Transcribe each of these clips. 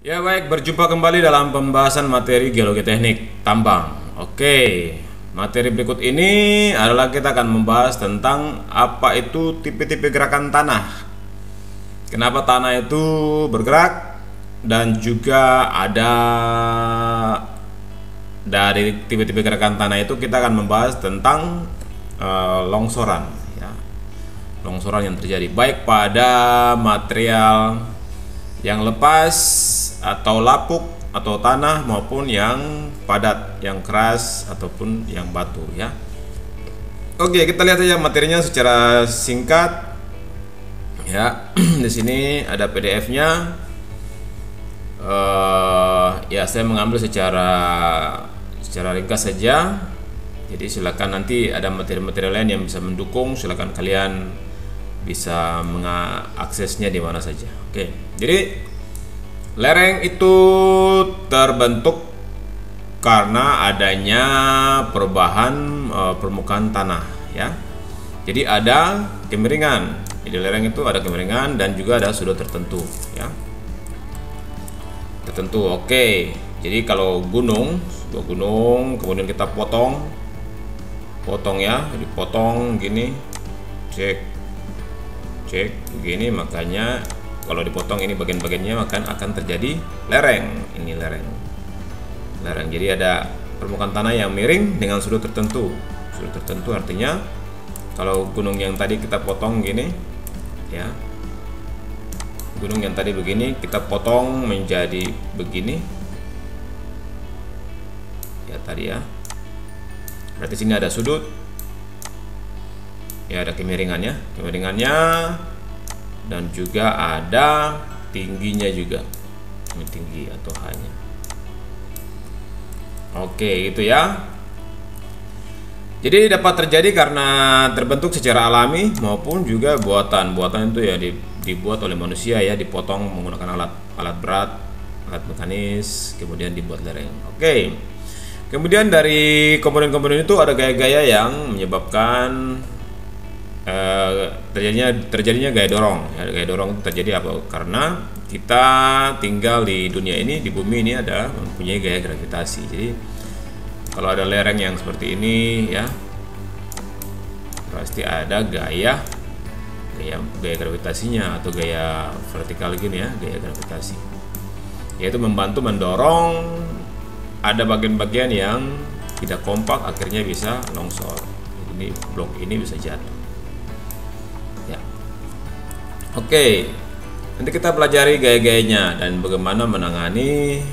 Ya baik, berjumpa kembali dalam pembahasan materi geologi teknik tambang. Oke, materi berikut ini adalah kita akan membahas tentang apa itu tipe-tipe gerakan tanah. Kenapa tanah itu bergerak dan juga ada dari tipe-tipe gerakan tanah itu kita akan membahas tentang longsoran ya. Longsoran yang terjadi baik pada material yang lepas atau lapuk atau tanah maupun yang padat, yang keras ataupun yang batu ya. Oke, kita lihat saja materinya secara singkat ya. Di sini ada PDF-nya. Ya, saya mengambil secara ringkas saja. Jadi silakan, nanti ada materi-materi lain yang bisa mendukung, silakan kalian bisa mengaksesnya di mana saja. Oke, jadi lereng itu terbentuk karena adanya perubahan permukaan tanah ya. Jadi ada kemiringan. Jadi lereng itu ada kemiringan dan juga ada sudut tertentu ya. Tertentu. Oke. Jadi kalau sebuah gunung kemudian kita potong ya, dipotong gini. Cek begini, makanya kalau dipotong ini bagian-bagiannya maka akan terjadi lereng. Ini lereng. Jadi ada permukaan tanah yang miring dengan sudut tertentu. Sudut tertentu artinya kalau gunung yang tadi kita potong gini ya. Gunung yang tadi begini kita potong menjadi begini. Ya tadi ya. Berarti sini ada sudut. Ya ada kemiringannya dan juga ada tingginya juga, ini tinggi atau hanya. Oke, itu ya. Jadi dapat terjadi karena terbentuk secara alami maupun juga buatan itu ya dibuat oleh manusia ya, dipotong menggunakan alat berat, alat mekanis, kemudian dibuat lereng. Oke. Kemudian dari komponen-komponen itu ada gaya-gaya yang menyebabkan terjadinya gaya dorong ya. Gaya dorong itu terjadi apa? Karena kita tinggal di dunia ini, di bumi ini ada mempunyai gaya gravitasi. Jadi kalau ada lereng yang seperti ini ya, pasti ada gaya gravitasinya atau gaya vertikal gini ya, gaya gravitasi, yaitu membantu mendorong ada bagian-bagian yang tidak kompak, akhirnya bisa longsor. Ini blok ini bisa jatuh. Oke, nanti kita pelajari gaya-gayanya dan bagaimana menangani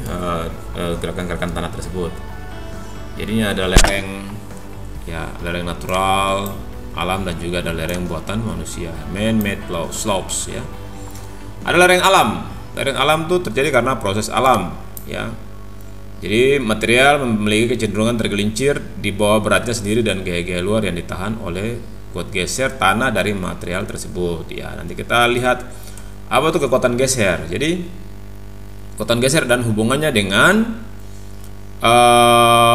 gerakan-gerakan tanah tersebut. Jadinya ada lereng ya, lereng natural alam dan juga ada lereng buatan manusia, man-made slopes ya. Ada lereng alam. Lereng alam itu terjadi karena proses alam ya. Jadi material memiliki kecenderungan tergelincir di bawah beratnya sendiri dan gaya-gaya luar yang ditahan oleh kuat geser tanah dari material tersebut ya. Nanti kita lihat apa itu kekuatan geser. Jadi kekuatan geser dan hubungannya dengan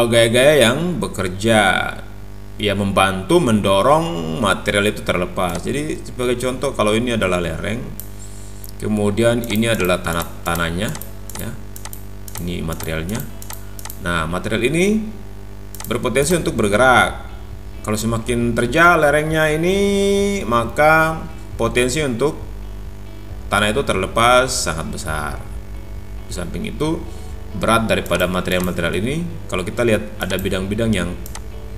gaya-gaya yang bekerja ya, membantu mendorong material itu terlepas. Jadi sebagai contoh, kalau ini adalah lereng, kemudian ini adalah tanahnya ya, ini materialnya. Nah, material ini berpotensi untuk bergerak. Kalau semakin terjal lerengnya ini, maka potensi untuk tanah itu terlepas sangat besar. Di samping itu, berat daripada material-material ini, kalau kita lihat ada bidang-bidang yang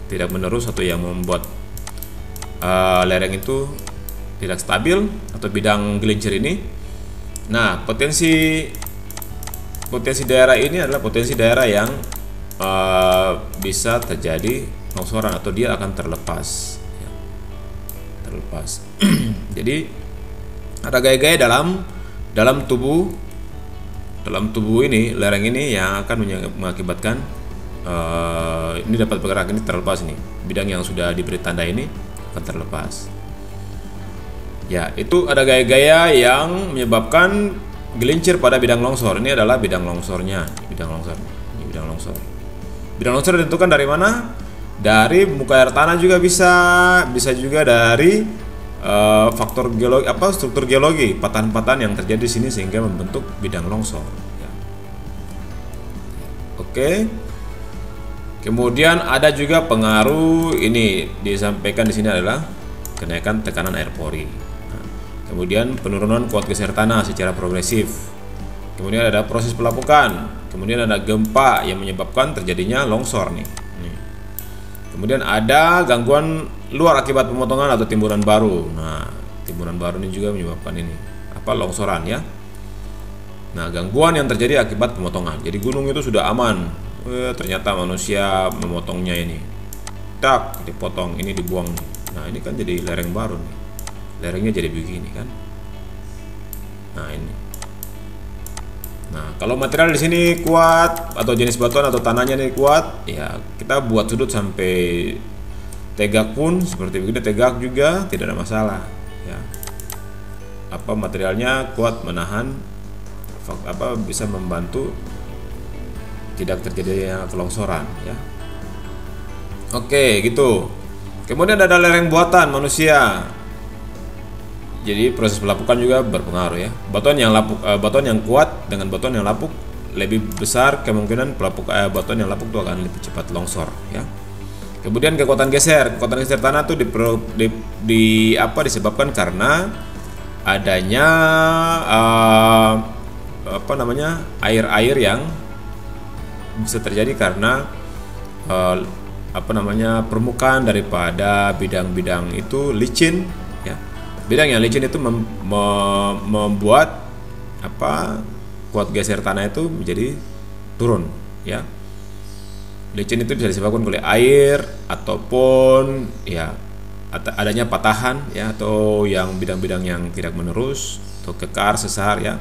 tidak menerus atau yang membuat lereng itu tidak stabil, atau bidang gelincir ini. Nah, potensi daerah ini adalah potensi daerah yang bisa terjadi longsoran atau dia akan terlepas ya. Jadi ada gaya-gaya dalam tubuh ini, lereng ini, yang akan mengakibatkan ini dapat bergerak, ini terlepas, ini bidang yang sudah diberi tanda ini akan terlepas ya. Itu ada gaya-gaya yang menyebabkan gelincir pada bidang longsor. Ini adalah bidang longsornya, bidang longsor. Bidang longsor ditentukan dari mana? Dari muka air tanah, juga bisa juga dari faktor geologi, struktur geologi, patahan-patahan yang terjadi di sini sehingga membentuk bidang longsor. Ya. Oke. Kemudian ada juga pengaruh ini disampaikan di sini adalah kenaikan tekanan air pori. Nah, kemudian penurunan kuat geser tanah secara progresif. Kemudian ada proses pelapukan. Kemudian ada gempa yang menyebabkan terjadinya longsor nih. Kemudian ada gangguan luar akibat pemotongan atau timbunan baru. Nah, timbunan baru ini juga menyebabkan ini longsoran ya. Nah, gangguan yang terjadi akibat pemotongan. Jadi gunung itu sudah aman. Ternyata manusia memotongnya ini, tak dipotong, ini dibuang nih. Nah, ini kan jadi lereng baru nih, lerengnya jadi begini kan. Nah, ini. Nah, kalau material di sini kuat atau jenis batuan atau tanahnya ini kuat, ya kita buat sudut sampai tegak pun seperti begini, tegak juga tidak ada masalah ya. Materialnya kuat menahan, bisa membantu tidak terjadinya kelongsoran ya. Oke, gitu. Kemudian ada lereng buatan manusia. Jadi proses pelapukan juga berpengaruh ya. Batuan yang kuat dengan batuan yang lapuk, lebih besar kemungkinan batuan yang lapuk itu akan lebih cepat longsor ya. Kemudian kekuatan geser tanah itu disebabkan karena adanya air-air yang bisa terjadi karena permukaan daripada bidang-bidang itu licin ya. Bidang yang licin itu membuat kuat geser tanah itu menjadi turun ya. Licin itu bisa disebabkan oleh air ataupun ya adanya patahan ya, atau yang bidang-bidang yang tidak menerus atau kekar sesar ya.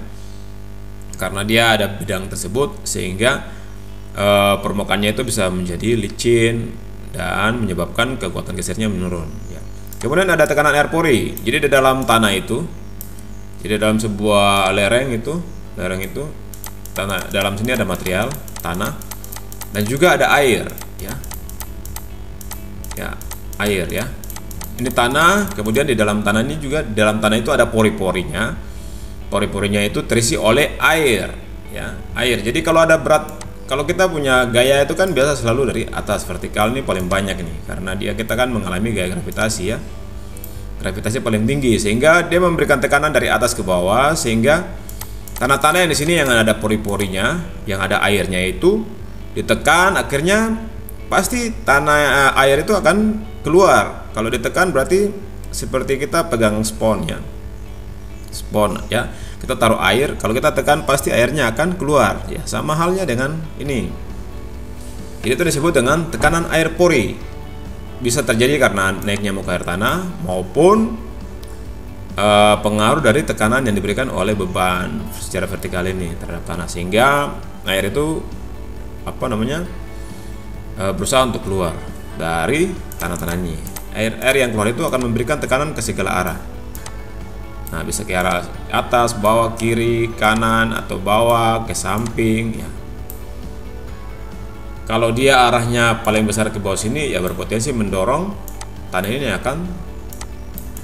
Karena dia ada bidang tersebut sehingga permukaannya itu bisa menjadi licin dan menyebabkan kekuatan gesernya menurun ya. Kemudian ada tekanan air pori. Jadi di dalam tanah itu, jadi dalam sebuah lereng itu tanah, dalam sini ada material tanah dan juga ada air ya. Ya, air ya. Ini tanah, kemudian di dalam tanah ini juga, di dalam tanah itu ada pori-porinya. Pori-porinya itu terisi oleh air ya, air. Jadi kalau kita punya gaya itu kan biasa selalu dari atas vertikal, ini paling banyak nih karena kita kan mengalami gaya gravitasi ya. Gravitasi paling tinggi sehingga dia memberikan tekanan dari atas ke bawah, sehingga tanah-tanah yang di sini yang ada pori-porinya, yang ada airnya itu ditekan, akhirnya pasti air itu akan keluar. Kalau ditekan berarti seperti kita pegang spons ya. Kita taruh air, kalau kita tekan pasti airnya akan keluar ya. Sama halnya dengan ini. Itu disebut dengan tekanan air pori. Bisa terjadi karena naiknya muka air tanah maupun pengaruh dari tekanan yang diberikan oleh beban secara vertikal ini terhadap tanah, sehingga air itu berusaha untuk keluar dari tanah-tanahnya. Air yang keluar itu akan memberikan tekanan ke segala arah. Nah, bisa ke arah atas, bawah, kiri, kanan, atau bawah, ke samping ya. Kalau dia arahnya paling besar ke bawah sini ya berpotensi mendorong tanah ini akan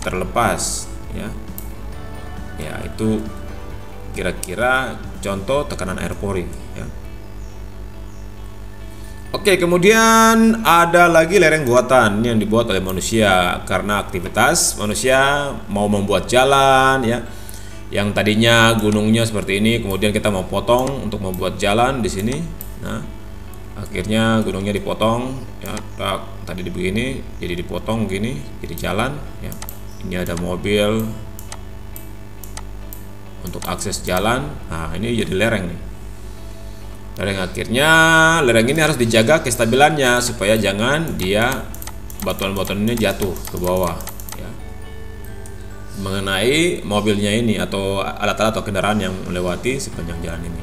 terlepas ya. Ya, itu kira-kira contoh tekanan air pori ya. Oke, kemudian ada lagi lereng buatan yang dibuat oleh manusia karena aktivitas manusia mau membuat jalan ya. Yang tadinya gunungnya seperti ini, kemudian kita mau potong untuk membuat jalan di sini. Nah, akhirnya gunungnya dipotong ya, tadi begini jadi dipotong gini jadi jalan ya. Ini ada mobil untuk akses jalan. Nah, ini jadi lereng nih. Lereng ini harus dijaga kestabilannya supaya jangan dia batuan-batuan ini jatuh ke bawah ya, mengenai mobilnya ini atau alat-alat atau kendaraan yang melewati sepanjang jalan ini.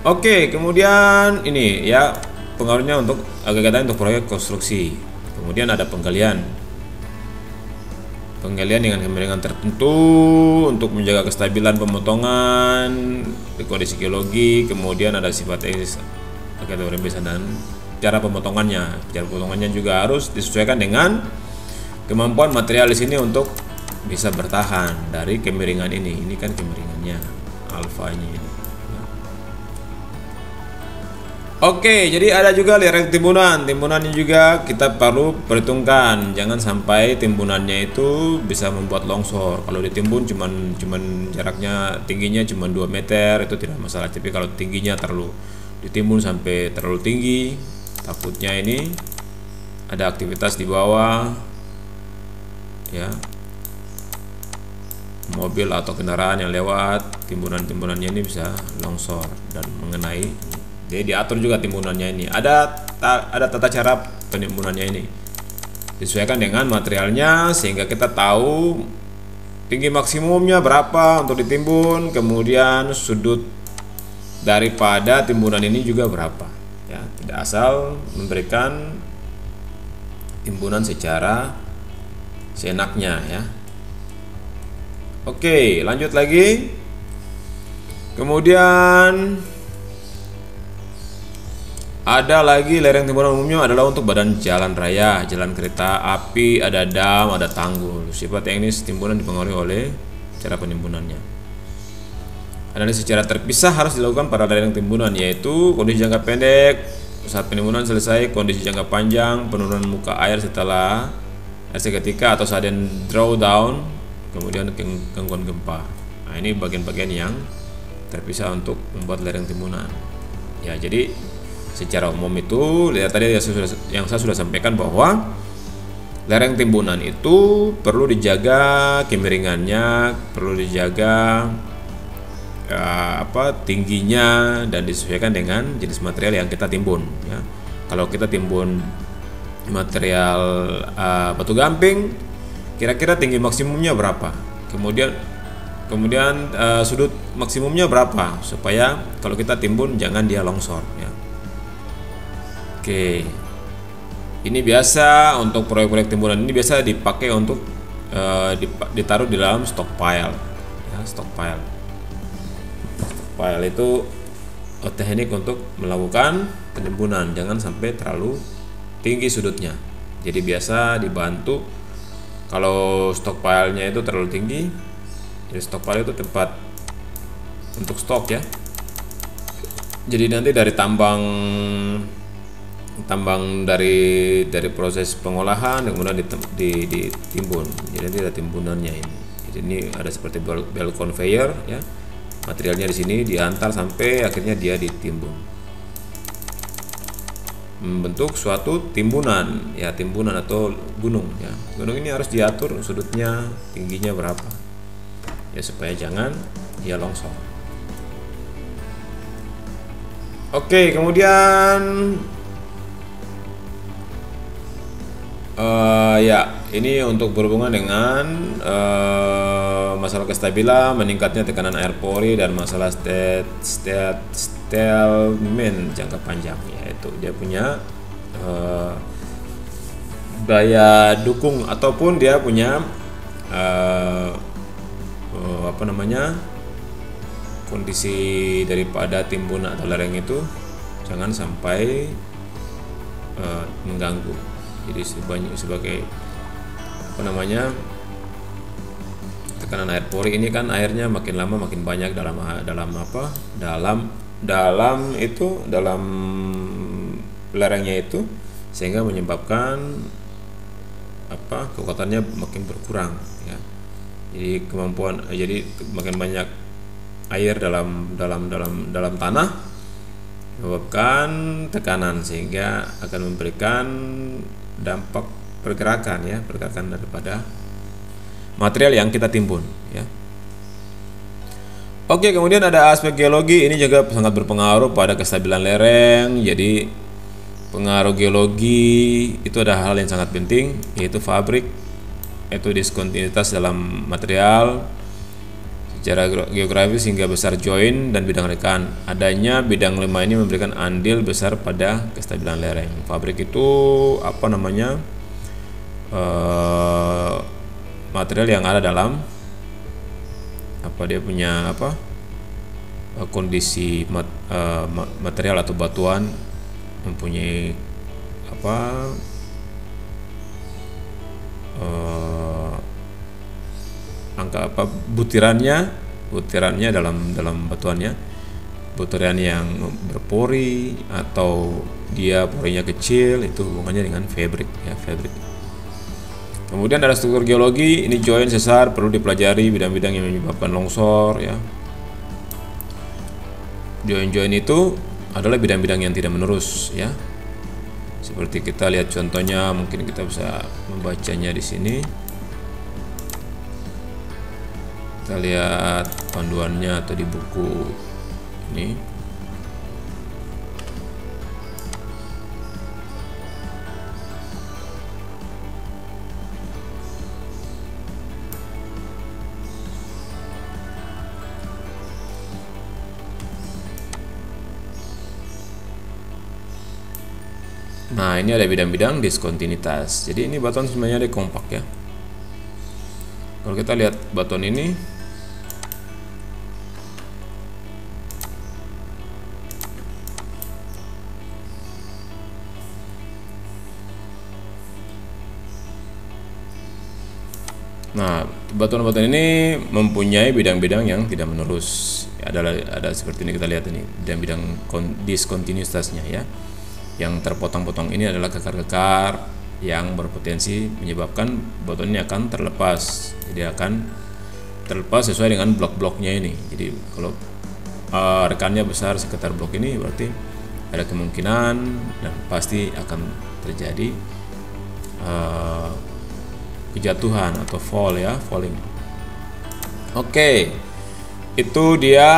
Oke, kemudian ini ya pengaruhnya untuk agak-agak untuk proyek konstruksi. Kemudian ada penggalian dengan kemiringan tertentu untuk menjaga kestabilan pemotongan di kondisi geologi. Kemudian ada sifat rembesan dan cara pemotongannya. Cara pemotongannya juga harus disesuaikan dengan kemampuan material di sini untuk bisa bertahan dari kemiringan ini. Ini kan kemiringannya alfanya ini. Oke, jadi ada juga lereng timbunan. Timbunannya juga kita perlu perhitungkan. Jangan sampai timbunannya itu bisa membuat longsor. Kalau ditimbun cuman jaraknya tingginya cuma 2 meter itu tidak masalah. Tapi kalau tingginya terlalu ditimbun sampai terlalu tinggi, takutnya ini ada aktivitas di bawah, ya, mobil atau kendaraan yang lewat, timbunan-timbunannya ini bisa longsor dan mengenai. Jadi diatur juga timbunannya ini. Ada tata cara penimbunannya ini. Disesuaikan dengan materialnya sehingga kita tahu tinggi maksimumnya berapa untuk ditimbun, kemudian sudut daripada timbunan ini juga berapa. Ya, tidak asal memberikan timbunan secara seenaknya ya. Oke, lanjut lagi. Kemudian ada lagi lereng timbunan umumnya adalah untuk badan jalan raya, jalan kereta api, ada dam, ada tanggul. Sifat teknis timbunan dipengaruhi oleh cara penimbunannya. Analisis secara terpisah harus dilakukan pada lereng timbunan, yaitu kondisi jangka pendek saat penimbunan selesai, kondisi jangka panjang, penurunan muka air setelah air seketika atau sudden drawdown, kemudian gangguan gempa. Nah, ini bagian-bagian yang terpisah untuk membuat lereng timbunan. Ya, jadi secara umum itu lihat tadi yang saya sudah sampaikan bahwa lereng timbunan itu perlu dijaga kemiringannya, perlu dijaga tingginya dan disesuaikan dengan jenis material yang kita timbun ya. Kalau kita timbun material batu gamping, kira-kira tinggi maksimumnya berapa? Kemudian sudut maksimumnya berapa supaya kalau kita timbun jangan dia longsor ya. Oke, ini biasa untuk proyek-proyek timbunan ini biasa dipakai untuk ditaruh di dalam stockpile. Ya, stockpile itu teknik untuk melakukan penimbunan, jangan sampai terlalu tinggi sudutnya. Jadi biasa dibantu kalau stockpile-nya itu terlalu tinggi. Jadi stockpile itu tempat untuk stok ya. Jadi nanti dari tambang dari proses pengolahan kemudian ditimbun. Jadi nanti ada timbunannya ini. Jadi ini ada seperti belt conveyor ya. Materialnya di sini diantar sampai akhirnya dia ditimbun. Membentuk suatu timbunan ya, timbunan atau gunung ya. Gunung ini harus diatur sudutnya, tingginya berapa. Ya supaya jangan dia longsor. Oke, kemudian ya, ini untuk berhubungan dengan masalah kestabilan, meningkatnya tekanan air pori dan masalah stalemate jangka panjang, yaitu dia punya daya dukung ataupun dia punya kondisi daripada timbunan atau lereng itu jangan sampai mengganggu. Jadi sebagai tekanan air pori ini kan airnya makin lama makin banyak dalam lerengnya itu, sehingga menyebabkan kekuatannya makin berkurang ya. Jadi makin banyak air dalam tanah menyebabkan tekanan sehingga akan memberikan dampak pergerakan daripada material yang kita timbun ya. Oke, kemudian ada aspek geologi, ini juga sangat berpengaruh pada kestabilan lereng. Jadi pengaruh geologi itu ada hal yang sangat penting, yaitu fabrik, yaitu diskontinuitas dalam material secara geografis hingga besar join dan bidang rekan. Adanya bidang 5 ini memberikan andil besar pada kestabilan lereng. Fabrik itu material yang ada dalam dia punya kondisi material atau batuan mempunyai angka butirannya dalam batuannya batuan yang berpori atau dia porinya kecil, itu hubungannya dengan fabrik ya, fabrik. Kemudian ada struktur geologi, ini join sesar perlu dipelajari bidang-bidang yang menyebabkan longsor ya. Join-join itu adalah bidang-bidang yang tidak menerus ya. Seperti kita lihat contohnya, mungkin kita bisa membacanya di sini. Kita lihat panduannya atau di buku ini. Nah, ini ada bidang-bidang diskontinuitas. Jadi ini batuan sebenarnya ada kompak ya. Kalau kita lihat batuan ini, nah, batuan-batuan ini mempunyai bidang-bidang yang tidak menerus. Ada seperti ini, kita lihat ini bidang-bidang diskontinuitasnya ya. Yang terpotong-potong ini adalah kekar-kekar yang berpotensi menyebabkan batuan ini akan terlepas. Jadi akan terlepas sesuai dengan blok-bloknya ini. Jadi kalau rekannya besar sekitar blok ini, berarti ada kemungkinan dan pasti akan terjadi kejatuhan atau fall ya, falling. Oke, itu dia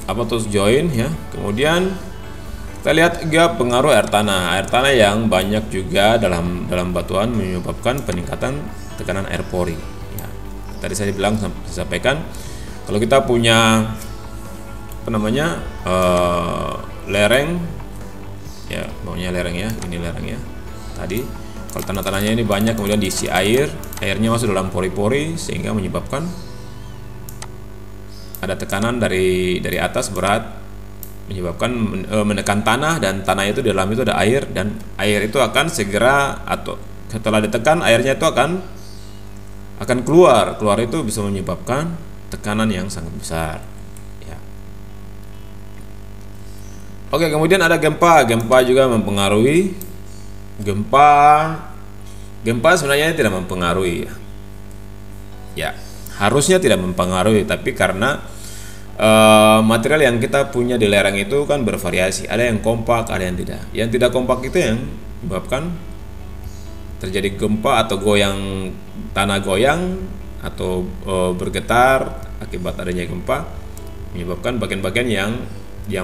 apa tuh join ya. Kemudian kita lihat juga pengaruh air tanah. Air tanah yang banyak juga dalam batuan menyebabkan peningkatan tekanan air pori. Ya, tadi saya sampaikan kalau kita punya apa namanya lereng, ya maunya lereng ya, ini lereng ya. Tadi kalau tanah-tanahnya ini banyak kemudian diisi air, airnya masuk dalam pori-pori sehingga menyebabkan ada tekanan dari atas berat, menyebabkan menekan tanah, dan tanah itu di dalam itu ada air, dan air itu akan segera atau setelah ditekan airnya itu akan keluar itu bisa menyebabkan tekanan yang sangat besar ya. Oke, kemudian ada gempa juga mempengaruhi. Gempa sebenarnya tidak mempengaruhi ya, harusnya tidak mempengaruhi, tapi karena material yang kita punya di lereng itu kan bervariasi, ada yang kompak, ada yang tidak. Yang tidak kompak itu yang menyebabkan terjadi gempa atau tanah goyang atau bergetar akibat adanya gempa, menyebabkan bagian-bagian yang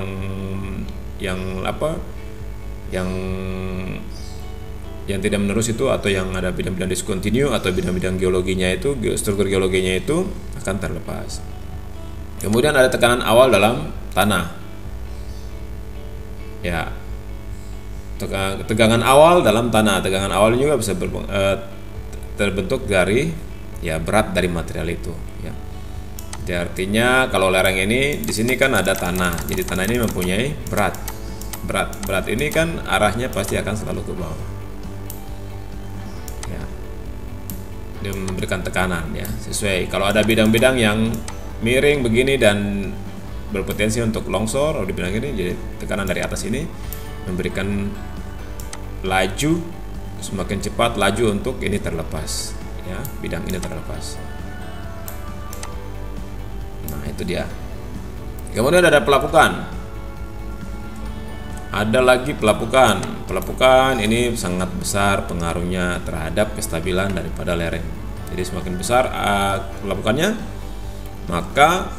tidak menerus itu, atau yang ada bidang-bidang diskontinu atau bidang-bidang geologinya itu, struktur geologinya itu akan terlepas. Kemudian ada tekanan awal dalam tanah. Ya. Tegangan awal dalam tanah. Tegangan awal juga bisa terbentuk dari ya berat dari material itu, ya. Jadi artinya kalau lereng ini di sini kan ada tanah. Jadi tanah ini mempunyai berat. Berat ini kan arahnya pasti akan selalu ke bawah. Ya. Dia memberikan tekanan ya, sesuai. Kalau ada bidang-bidang yang miring begini dan berpotensi untuk longsor, atau dibilang ini, jadi tekanan dari atas ini memberikan laju, semakin cepat laju untuk ini terlepas ya, bidang ini terlepas. Nah, itu dia. Kemudian ada pelapukan. Ada lagi pelapukan. Pelapukan ini sangat besar pengaruhnya terhadap kestabilan daripada lereng. Jadi semakin besar pelapukannya, maka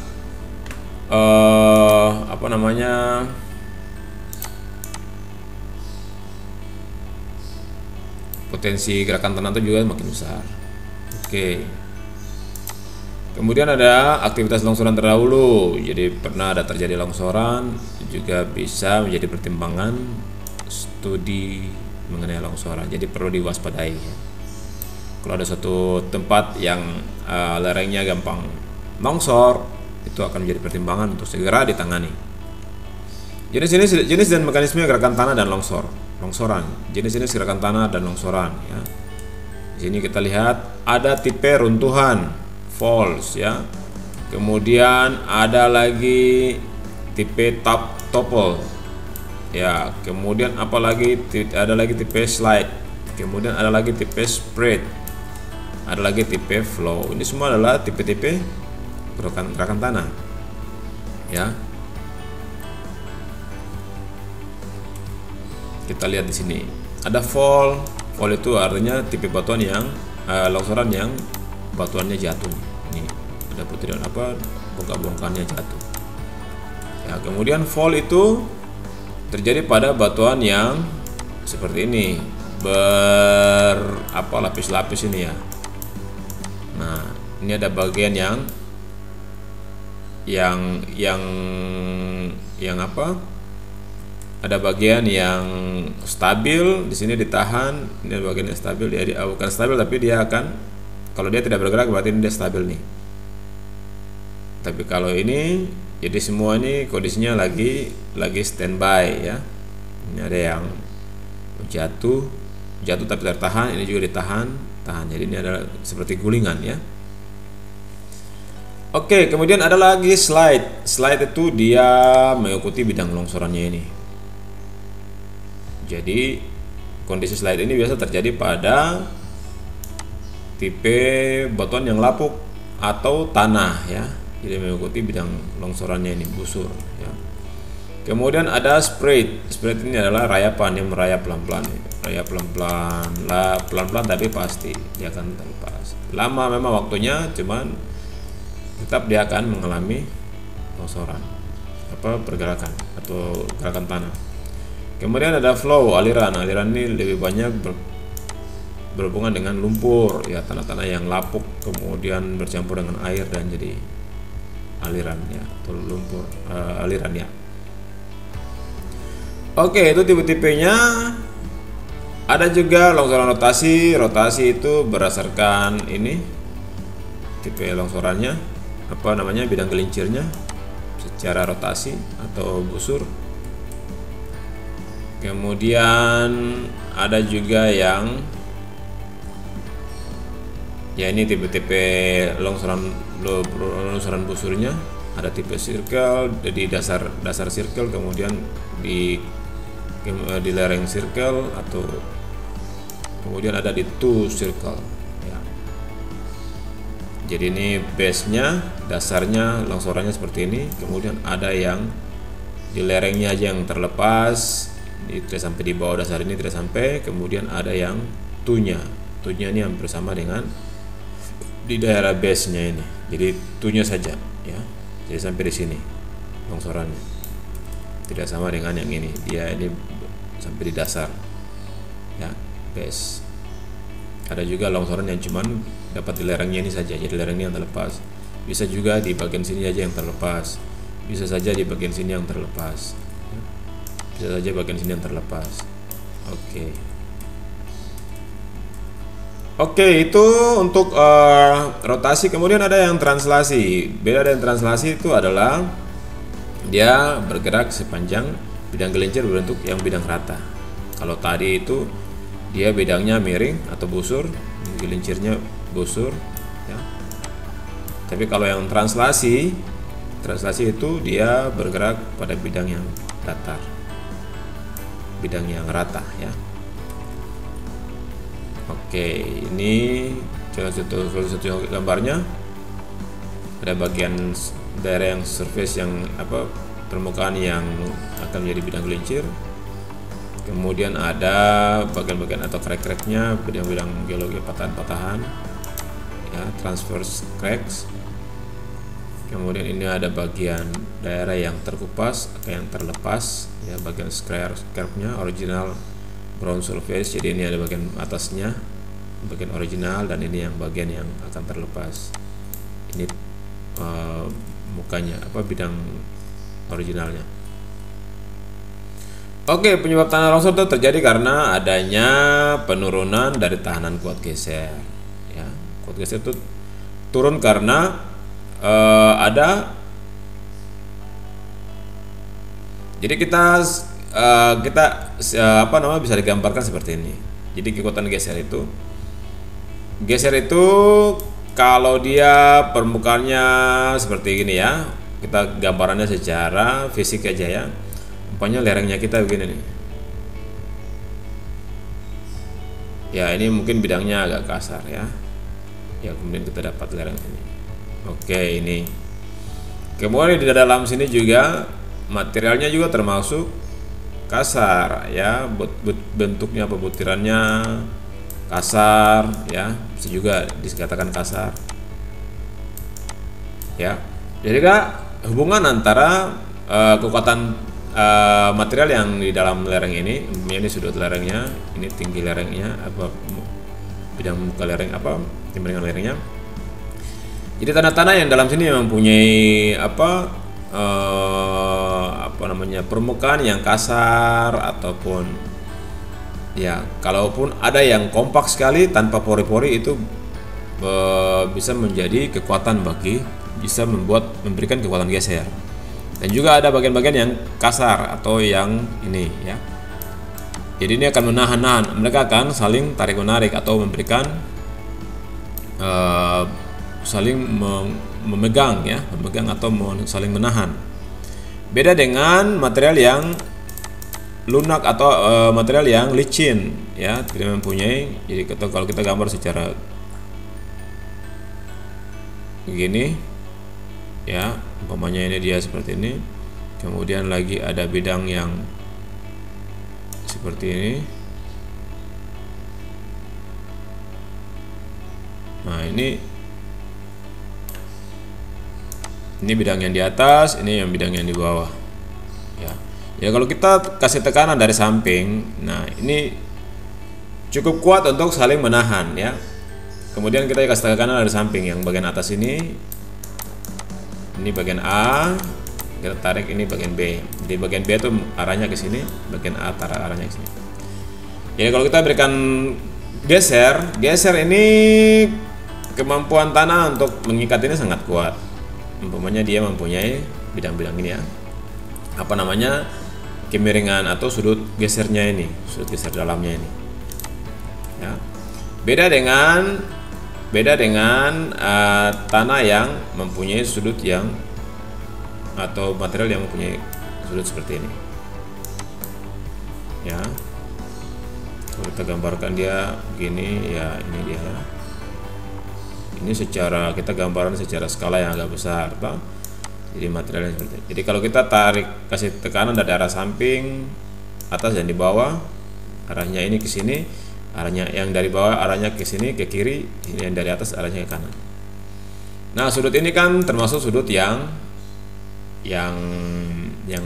potensi gerakan tanah itu juga makin besar. Oke. Kemudian ada aktivitas longsoran terdahulu. Jadi pernah ada terjadi longsoran, juga bisa menjadi pertimbangan studi mengenai longsoran. Jadi perlu diwaspadai. Kalau ada suatu tempat yang lerengnya gampang longsor, itu akan menjadi pertimbangan untuk segera ditangani. Jenis dan mekanisme gerakan tanah dan longsoran. Jenis-jenis gerakan tanah dan longsoran ya. Di sini kita lihat ada tipe runtuhan, faults ya. Kemudian ada lagi tipe topple ya. Kemudian apalagi ada lagi tipe slide. Kemudian ada lagi tipe spread. Ada lagi tipe flow. Ini semua adalah tipe-tipe gerakan tanah ya. Kita lihat di sini ada fall. Fall itu artinya tipe batuan yang longsoran yang batuannya jatuh. Ini ada butiran bongkar-bongkarnya jatuh ya. Kemudian fall itu terjadi pada batuan yang seperti ini, lapis-lapis ini ya. Nah, ini ada bagian yang ada bagian yang stabil, di sini ditahan. Ini ada bagian yang stabil, dia bukan stabil tapi dia akan, kalau dia tidak bergerak berarti ini dia stabil nih. Tapi kalau ini, jadi semua ini kondisinya lagi standby ya. Ini ada yang jatuh tapi tertahan, ini juga ditahan. Jadi ini adalah seperti gulingan ya. Oke, kemudian ada lagi slide. Slide itu dia mengikuti bidang longsorannya ini. Jadi kondisi slide ini biasa terjadi pada tipe batuan yang lapuk atau tanah ya. Jadi mengikuti bidang longsorannya ini, busur ya. Kemudian ada spread. Spread ini adalah rayapan, yang merayap pelan-pelan. Rayap pelan-pelan tapi pasti dia akan terlepas. Lama memang waktunya, cuman tetap dia akan mengalami longsoran, pergerakan atau gerakan tanah. Kemudian ada flow, aliran. Aliran ini lebih banyak berhubungan dengan lumpur ya, tanah-tanah yang lapuk kemudian bercampur dengan air dan jadi aliran ya, atau lumpur aliran ya. Oke, itu tipe-tipenya. Ada juga longsoran rotasi. Rotasi itu berdasarkan ini tipe longsorannya, bidang gelincirnya secara rotasi atau busur. Kemudian ada juga yang ya, ini tipe-tipe longsoran busurnya. Ada tipe circle, jadi dasar circle, kemudian di lereng circle, atau kemudian ada di two circle ya. Jadi ini base-nya, dasarnya longsorannya seperti ini. Kemudian ada yang di lerengnya aja yang terlepas, ini tidak sampai di bawah dasar ini, tidak sampai. Kemudian ada yang two-nya ini hampir sama dengan di daerah base-nya ini. Jadi two-nya saja ya. Jadi sampai di sini longsorannya. Tidak sama dengan yang ini. Dia ini sampai di dasar ya, base. Ada juga longsoran yang cuman dapat di lerengnya ini saja. Jadi lerengnya yang terlepas. Bisa juga di bagian sini aja yang terlepas. Bisa saja di bagian sini yang terlepas. Bisa saja bagian sini yang terlepas. Oke, itu untuk rotasi. Kemudian ada yang translasi. Beda dengan translasi itu adalah dia bergerak sepanjang bidang gelincir berbentuk yang bidang rata. Kalau tadi itu dia bidangnya miring atau busur, gelincirnya busur ya. Tapi kalau yang translasi itu dia bergerak pada bidang yang datar, bidang yang rata ya. Oke, ini salah satu gambarnya. Ada bagian daerah yang surface yang permukaan yang akan menjadi bidang gelincir. Kemudian ada bagian-bagian atau crack-cracknya, bidang-bidang geologi patahan-patahan ya, transverse cracks. Kemudian ini ada bagian daerah yang terkupas atau yang terlepas ya, bagian scrap-nya original ground surface. Jadi ini ada bagian atasnya, bagian original, dan ini yang bagian yang akan terlepas. Ini mukanya bidang originalnya. Oke, penyebab tanah longsor itu terjadi karena adanya penurunan dari tahanan kuat geser ya. Kuat geser itu turun karena jadi kita bisa digambarkan seperti ini. Jadi kekuatan geser itu kalau dia permukaannya seperti gini ya, kita gambarannya secara fisik aja ya. Umpamanya lerengnya kita begini nih. Ya, ini mungkin bidangnya agak kasar ya. Ya, kemudian kita dapat lereng ini. Oke, ini. Kemudian di dalam sini juga materialnya juga termasuk kasar ya, bentuknya pembutirannya kasar ya, bisa juga dikatakan kasar ya. Jadi Kak, hubungan antara kekuatan material yang di dalam lereng ini sudut lerengnya, ini tinggi lerengnya, apa bidang muka lereng, apa timbangan lerengnya. Jadi tanah-tanah yang dalam sini mempunyai apa namanya, permukaan yang kasar ataupun ya, kalaupun ada yang kompak sekali tanpa pori-pori, itu bisa menjadi kekuatan bisa memberikan kekuatan geser. Dan juga ada bagian-bagian yang kasar atau yang ini ya. Jadi ini akan menahan, mereka akan saling tarik menarik atau memberikan saling memegang ya, atau saling menahan. Beda dengan material yang lunak atau material yang licin ya, tidak mempunyai. Jadi kalau kita gambar secara begini ya, umpamanya ini dia seperti ini, kemudian lagi ada bidang yang seperti ini. Nah, ini bidang yang di atas, ini yang bidang yang di bawah ya. Ya, kalau kita kasih tekanan dari samping, nah ini cukup kuat untuk saling menahan ya. Kemudian kita kasih tekanan dari samping, yang bagian atas ini bagian A, kita tarik ini bagian B. Di bagian B itu arahnya ke sini, bagian A arahnya ke sini. Jadi kalau kita berikan geser ini, kemampuan tanah untuk mengikat ini sangat kuat. Umpamanya dia mempunyai bidang-bidang ini ya, apa namanya, kemiringan atau sudut gesernya ini, sudut geser dalamnya ini ya. Beda dengan tanah yang mempunyai sudut yang, atau material yang mempunyai sudut seperti ini ya. Kalau kita gambarkan dia begini ya, ini dia ya. Ini kita gambaran secara skala yang agak besar toh. Jadi materialnya seperti ini. Jadi kalau kita kasih tekanan dari arah samping, atas dan di bawah, arahnya ini ke sini, arahnya yang dari bawah arahnya ke sini, ke kiri, ini yang dari atas arahnya ke kanan. Nah, sudut ini kan termasuk sudut yang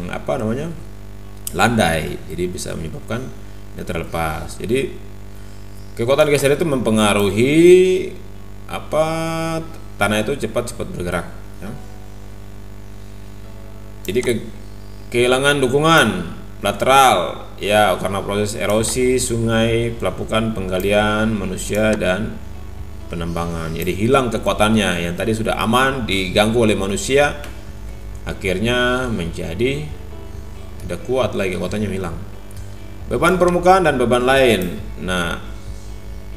apa namanya, landai, jadi bisa menyebabkan dia terlepas. Jadi kekuatan geser itu mempengaruhi apa, tanah itu cepat bergerak ya. Jadi kehilangan dukungan lateral ya, karena proses erosi sungai, pelapukan, penggalian manusia dan penambangan. Jadi hilang kekuatannya yang tadi sudah aman, diganggu oleh manusia, akhirnya menjadi tidak kuat lagi, kekuatannya hilang. Beban permukaan dan beban lain. Nah,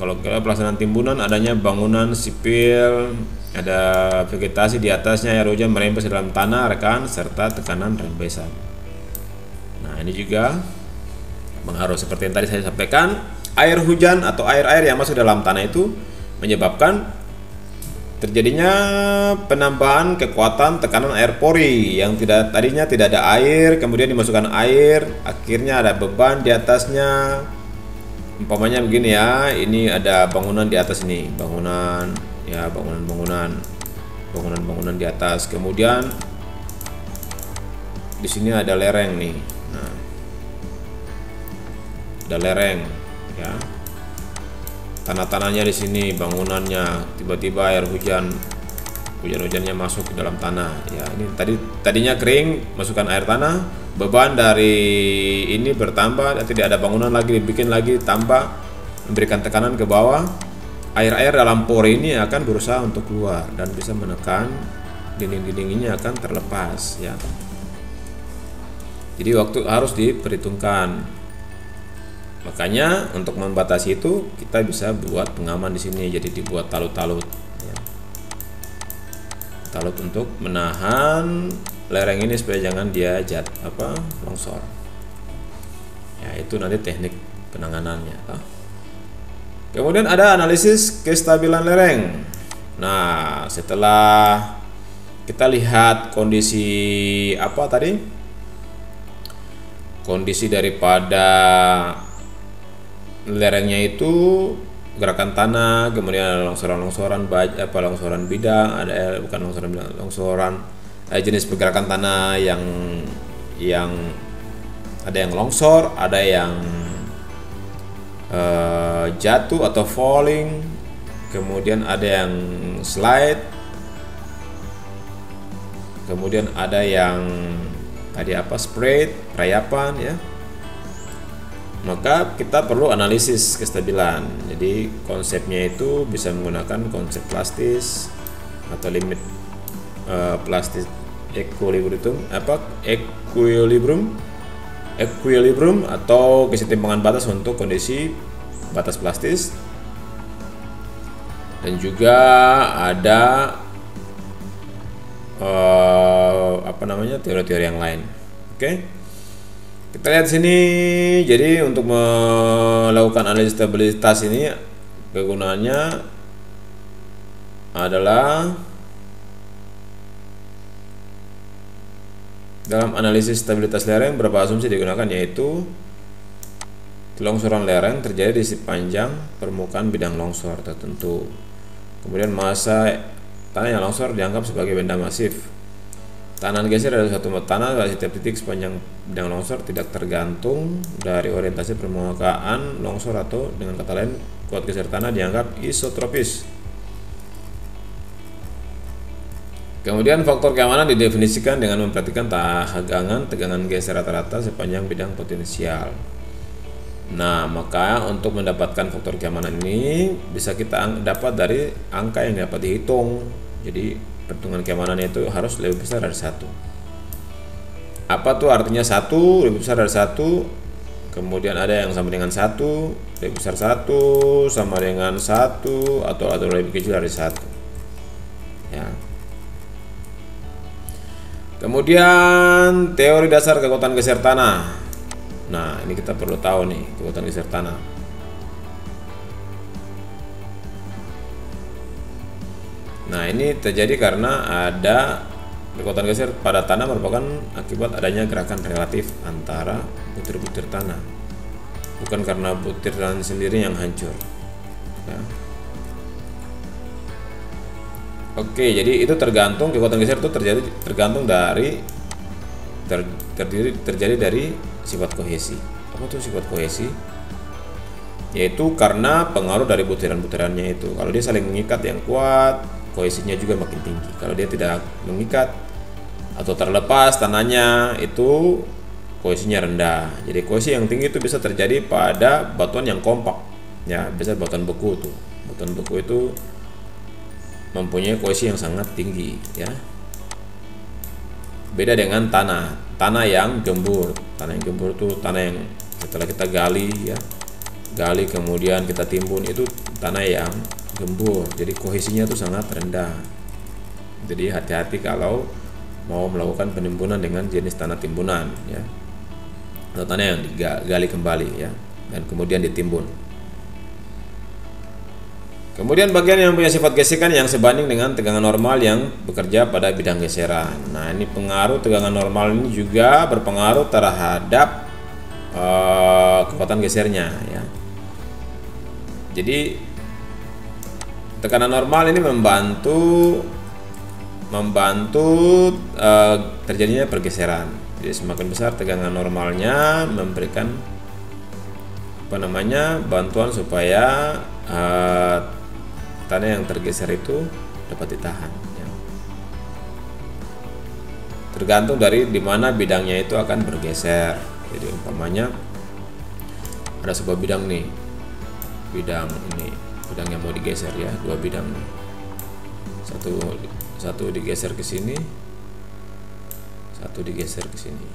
kalau kita pelaksanaan timbunan, adanya bangunan sipil, ada vegetasi di atasnya, air hujan merembes dalam tanah, rekan, serta tekanan rembesan. Nah, ini juga mengaruh seperti yang tadi saya sampaikan. Air hujan atau air-air yang masuk dalam tanah itu menyebabkan terjadinya penambahan kekuatan tekanan air pori yang tadinya tidak ada air, kemudian dimasukkan air, akhirnya ada beban di atasnya. Umpamanya begini ya, ini ada bangunan di atas ini, bangunan di atas, kemudian di sini ada lereng nih. Nah, ada lereng ya, tanah-tanahnya di sini, bangunannya, tiba-tiba air hujannya masuk ke dalam tanah ya. Ini tadinya kering, masukkan air tanah, beban dari ini bertambah, tidak ada bangunan lagi, dibikin lagi, tambah, memberikan tekanan ke bawah. Air-air dalam pori ini akan berusaha untuk keluar dan bisa menekan dinding-dinding ini, akan terlepas ya. Jadi waktu harus diperhitungkan. Makanya untuk membatasi itu kita bisa buat pengaman di sini, jadi dibuat talut-talut ya. talut untuk menahan lereng ini supaya jangan dia longsor. Ya, itu nanti teknik penanganannya. Kemudian ada analisis kestabilan lereng. Nah, setelah kita lihat kondisi kondisi daripada lerengnya itu, gerakan tanah, kemudian ada longsoran bidang, jenis pergerakan tanah yang ada yang longsor, ada yang jatuh atau falling, kemudian ada yang slide, kemudian ada yang spread, rayapan ya. Maka kita perlu analisis kestabilan. Jadi konsepnya itu bisa menggunakan konsep plastis atau limit plastis equilibrium atau kesetimbangan batas untuk kondisi batas plastis, dan juga ada teori-teori yang lain. Oke. Kita lihat sini. Jadi untuk melakukan analisis stabilitas ini kegunaannya adalah dalam analisis stabilitas lereng beberapa asumsi digunakan, yaitu longsoran lereng terjadi di sepanjang permukaan bidang longsor tertentu. Kemudian massa tanah yang longsor dianggap sebagai benda masif. Tanahan geser dari suatu tanah pada setiap titik sepanjang bidang longsor tidak tergantung dari orientasi permukaan longsor, atau dengan kata lain kuat geser tanah dianggap isotropis. Kemudian faktor keamanan didefinisikan dengan memperhatikan tegangan geser rata-rata sepanjang bidang potensial. Nah, maka untuk mendapatkan faktor keamanan ini bisa kita dapat dari angka yang dapat dihitung. Jadi perhitungan keamanan itu harus lebih besar dari 1. Apa tuh artinya 1 lebih besar dari 1? Kemudian ada yang sama dengan 1, lebih besar 1, sama dengan 1, atau lebih kecil dari 1. Ya. Kemudian teori dasar kekuatan geser tanah. Nah, ini kita perlu tahu nih kekuatan geser tanah. Nah, ini terjadi karena ada kekuatan geser pada tanah merupakan akibat adanya gerakan relatif antara butir-butir tanah, bukan karena butir tanah sendiri yang hancur. Ya. Oke, jadi itu tergantung, kekuatan geser itu tergantung dari terjadi dari sifat kohesi. Apa tuh sifat kohesi? Yaitu karena pengaruh dari butiran-butirannya itu. Kalau dia saling mengikat yang kuat, kohesinya juga makin tinggi. Kalau dia tidak mengikat atau terlepas tanahnya, itu kohesinya rendah. Jadi kohesi yang tinggi itu bisa terjadi pada batuan yang kompak. Ya, bisa batuan beku tuh. Batuan beku itu mempunyai kohesi yang sangat tinggi, ya. Beda dengan tanah yang gembur. Tanah yang gembur itu tanah yang setelah kita gali, ya, gali kemudian kita timbun, itu tanah yang gembur. Jadi kohesinya itu sangat rendah. Jadi hati-hati kalau mau melakukan penimbunan dengan jenis tanah timbunan, ya, atau tanah yang digali kembali, ya, dan kemudian ditimbun. Kemudian bagian yang punya sifat gesekan yang sebanding dengan tegangan normal yang bekerja pada bidang geseran. Nah, ini pengaruh tegangan normal ini juga berpengaruh terhadap kekuatan gesernya, ya. Jadi tekanan normal ini membantu terjadinya pergeseran. Jadi semakin besar tegangan normalnya memberikan bantuan supaya tanah yang tergeser itu dapat ditahan, ya. Tergantung dari dimana bidangnya itu akan bergeser. Jadi umpamanya ada sebuah bidang nih, bidang yang mau digeser, ya, 2 bidang nih. Satu digeser ke sini, satu digeser ke sini.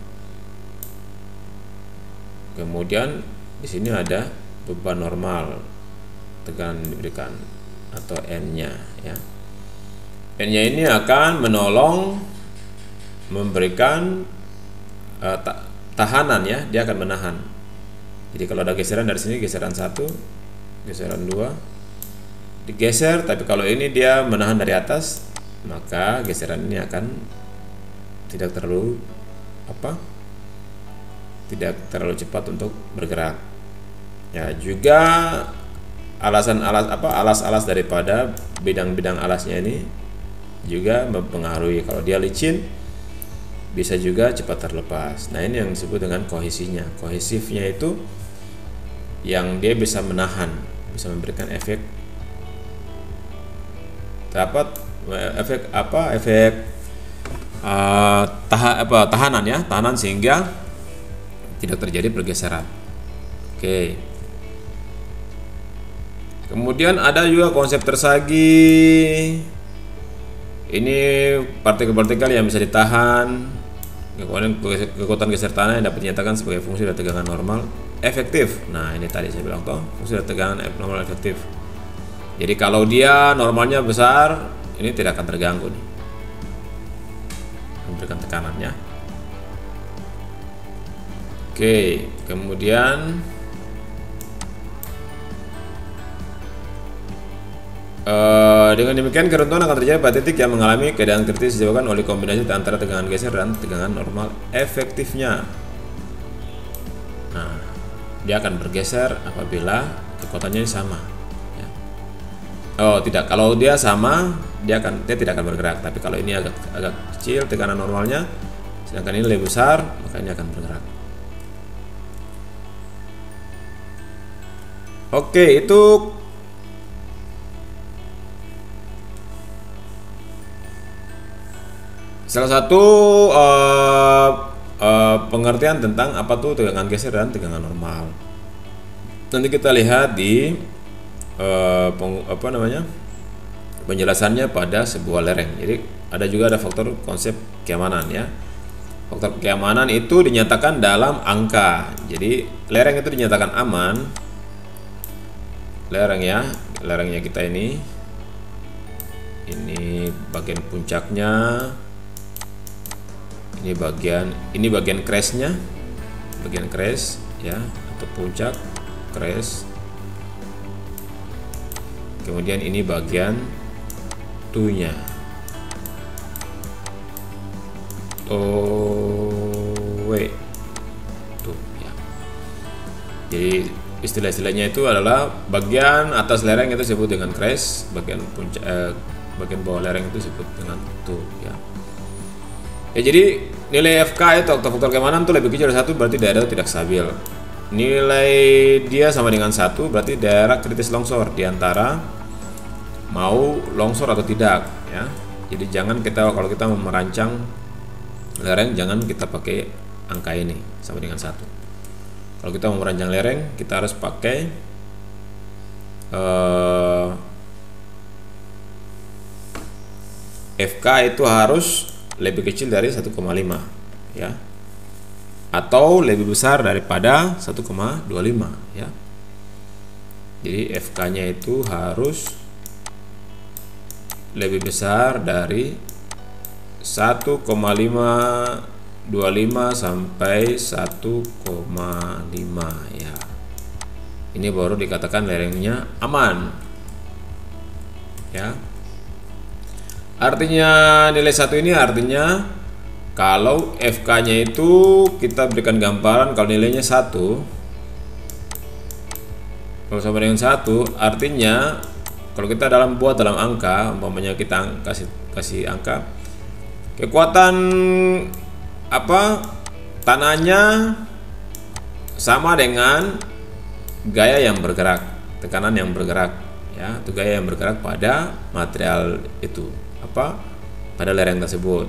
Kemudian di sini ada beban normal, tekanan diberikan atau N-nya, ya. N-nya ini akan menolong memberikan tahanan ya, dia akan menahan. Jadi kalau ada geseran dari sini, geseran 1, geseran 2 digeser, tapi kalau ini dia menahan dari atas, maka geseran ini akan tidak terlalu cepat untuk bergerak. Ya, juga alas daripada bidang-bidang alasnya ini juga mempengaruhi. Kalau dia licin, bisa juga cepat terlepas. Nah, ini yang disebut dengan kohesinya. Kohesifnya itu yang dia bisa menahan, bisa memberikan efek tahanan ya, tahanan sehingga tidak terjadi pergeseran. Oke. Kemudian ada juga konsep tersagi. Ini partikel-partikel yang bisa ditahan. Kemudian kekuatan geser tanah yang dapat dinyatakan sebagai fungsi dari tegangan normal efektif. Nah, ini tadi saya bilang toh, fungsi dari tegangan normal efektif. Jadi kalau dia normalnya besar, ini tidak akan terganggu nih, memberikan tekanannya. Oke, kemudian dengan demikian keruntuhan akan terjadi pada titik yang mengalami keadaan kritis disebabkan oleh kombinasi antara tegangan geser dan tegangan normal efektifnya. Nah, dia akan bergeser apabila kekuatannya sama. Ya. Oh tidak, kalau dia sama, dia tidak akan bergerak. Tapi kalau ini agak kecil tekanan normalnya, sedangkan ini lebih besar, maka ini akan bergerak. Oke, itu salah satu pengertian tentang apa tuh tegangan geser dan tegangan normal. Nanti kita lihat di penjelasannya pada sebuah lereng. Jadi ada faktor konsep keamanan ya. Faktor keamanan itu dinyatakan dalam angka. Jadi lereng itu dinyatakan aman. Lerengnya kita ini bagian puncaknya. Ini bagian crashnya, bagian crash ya, atau puncak crash. Kemudian ini bagian tunya, tuh ya. Jadi istilah-istilahnya itu adalah bagian atas lereng itu disebut dengan crash, bagian bagian bawah lereng itu disebut dengan tuh ya. Ya, jadi nilai FK itu faktor keamanan itu lebih kecil dari 1 berarti daerah itu tidak stabil. Nilai dia sama dengan 1 berarti daerah kritis longsor, diantara mau longsor atau tidak ya. Jadi jangan kalau kita merancang lereng, jangan kita pakai angka ini sama dengan 1. Kalau kita mau merancang lereng, kita harus pakai FK itu harus lebih kecil dari 1,5 ya, atau lebih besar daripada 1,25 ya. Jadi FK-nya itu harus lebih besar dari 1,525 sampai 1,5 ya. Ini baru dikatakan lerengnya aman ya. Artinya nilai 1 ini artinya kalau FK-nya itu kita berikan gambaran, kalau nilainya 1, kalau sama dengan 1 artinya kalau kita buat dalam angka, umpamanya kita kasih angka kekuatan tanahnya sama dengan gaya yang bergerak, tekanan yang bergerak ya, itu gaya yang bergerak pada material itu pada lereng tersebut.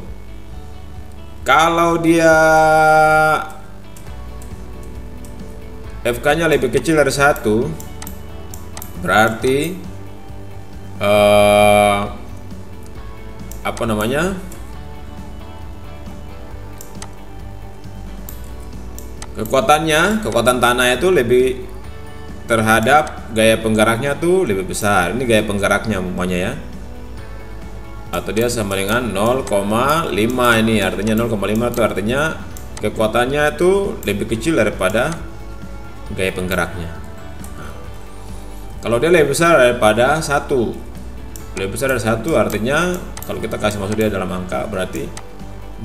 Kalau dia FK-nya lebih kecil dari 1 berarti kekuatan tanah itu lebih terhadap gaya penggeraknya tuh lebih besar. Ini gaya penggeraknya umpamanya ya. atau dia sama dengan 0,5. Ini artinya 0,5 itu artinya kekuatannya itu lebih kecil daripada gaya penggeraknya. Nah, kalau dia lebih besar daripada 1, lebih besar dari 1 artinya kalau kita kasih masuk dia dalam angka, berarti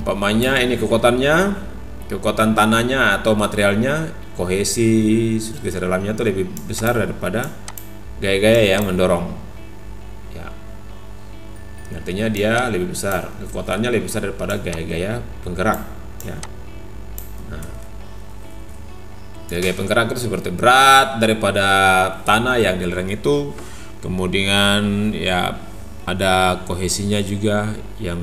umpamanya ini kekuatan tanahnya atau materialnya, kohesi geser dalamnya itu lebih besar daripada gaya-gaya yang mendorong ya, artinya dia lebih besar, kekuatannya lebih besar daripada gaya-gaya penggerak ya. Nah, gaya-gaya penggerak itu seperti berat daripada tanah yang di lereng itu, kemudian ya ada kohesinya juga yang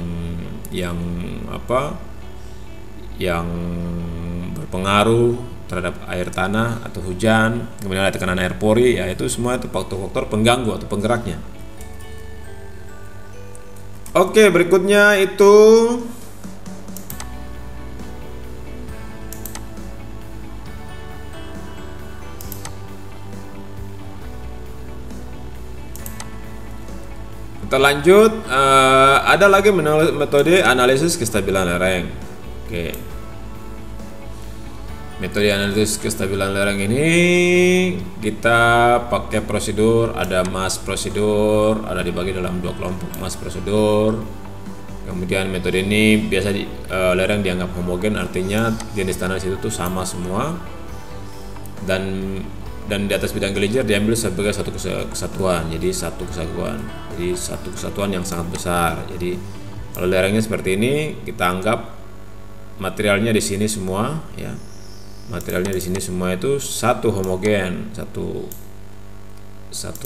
berpengaruh terhadap air tanah atau hujan, kemudian ada tekanan air pori ya, itu semua itu faktor-faktor pengganggu atau penggeraknya. Oke, berikutnya itu kita lanjut. Ada lagi metode analisis kestabilan lereng. Oke, metode analisis kestabilan lereng ini kita pakai prosedur, ada mass prosedur, ada dibagi dalam 2 kelompok mass prosedur. Kemudian metode ini biasa lereng dianggap homogen, artinya jenis tanah di situ tuh sama semua, dan di atas bidang gelinjer diambil sebagai satu kesatuan, jadi satu kesatuan yang sangat besar. Jadi kalau lerengnya seperti ini, kita anggap materialnya di sini semua ya, materialnya di sini semua itu satu homogen, satu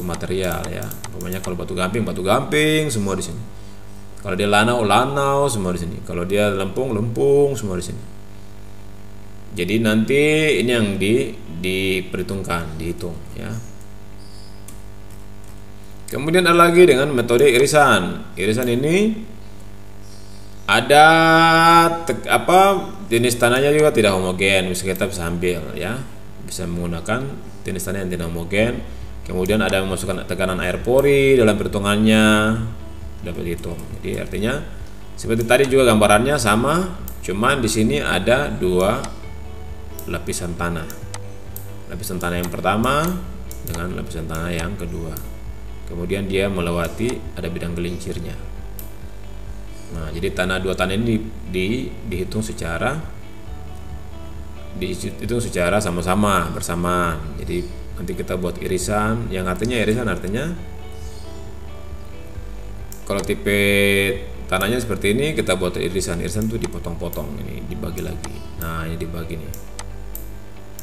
material ya. Pokoknya kalau batu gamping semua di sini. Kalau dia lanau semua di sini. Kalau dia lempung semua di sini. Jadi nanti ini yang diperhitungkan, dihitung ya. Kemudian ada lagi dengan metode irisan. Irisan ini ada jenis tanahnya juga tidak homogen, kita bisa ambil ya, bisa menggunakan jenis tanah yang tidak homogen. Kemudian ada memasukkan tekanan air pori dalam perhitungannya, dapat dihitung. Jadi artinya seperti tadi juga gambarannya sama, cuman di sini ada 2 lapisan tanah. Lapisan tanah yang pertama dengan lapisan tanah yang kedua. Kemudian dia melewati ada bidang gelincirnya. Nah, jadi dua tanah ini dihitung secara sama-sama bersamaan. Jadi nanti kita buat irisan, yang artinya kalau tipe tanahnya seperti ini, kita buat irisan itu dipotong-potong, ini dibagi lagi. Nah, ini dibagi nih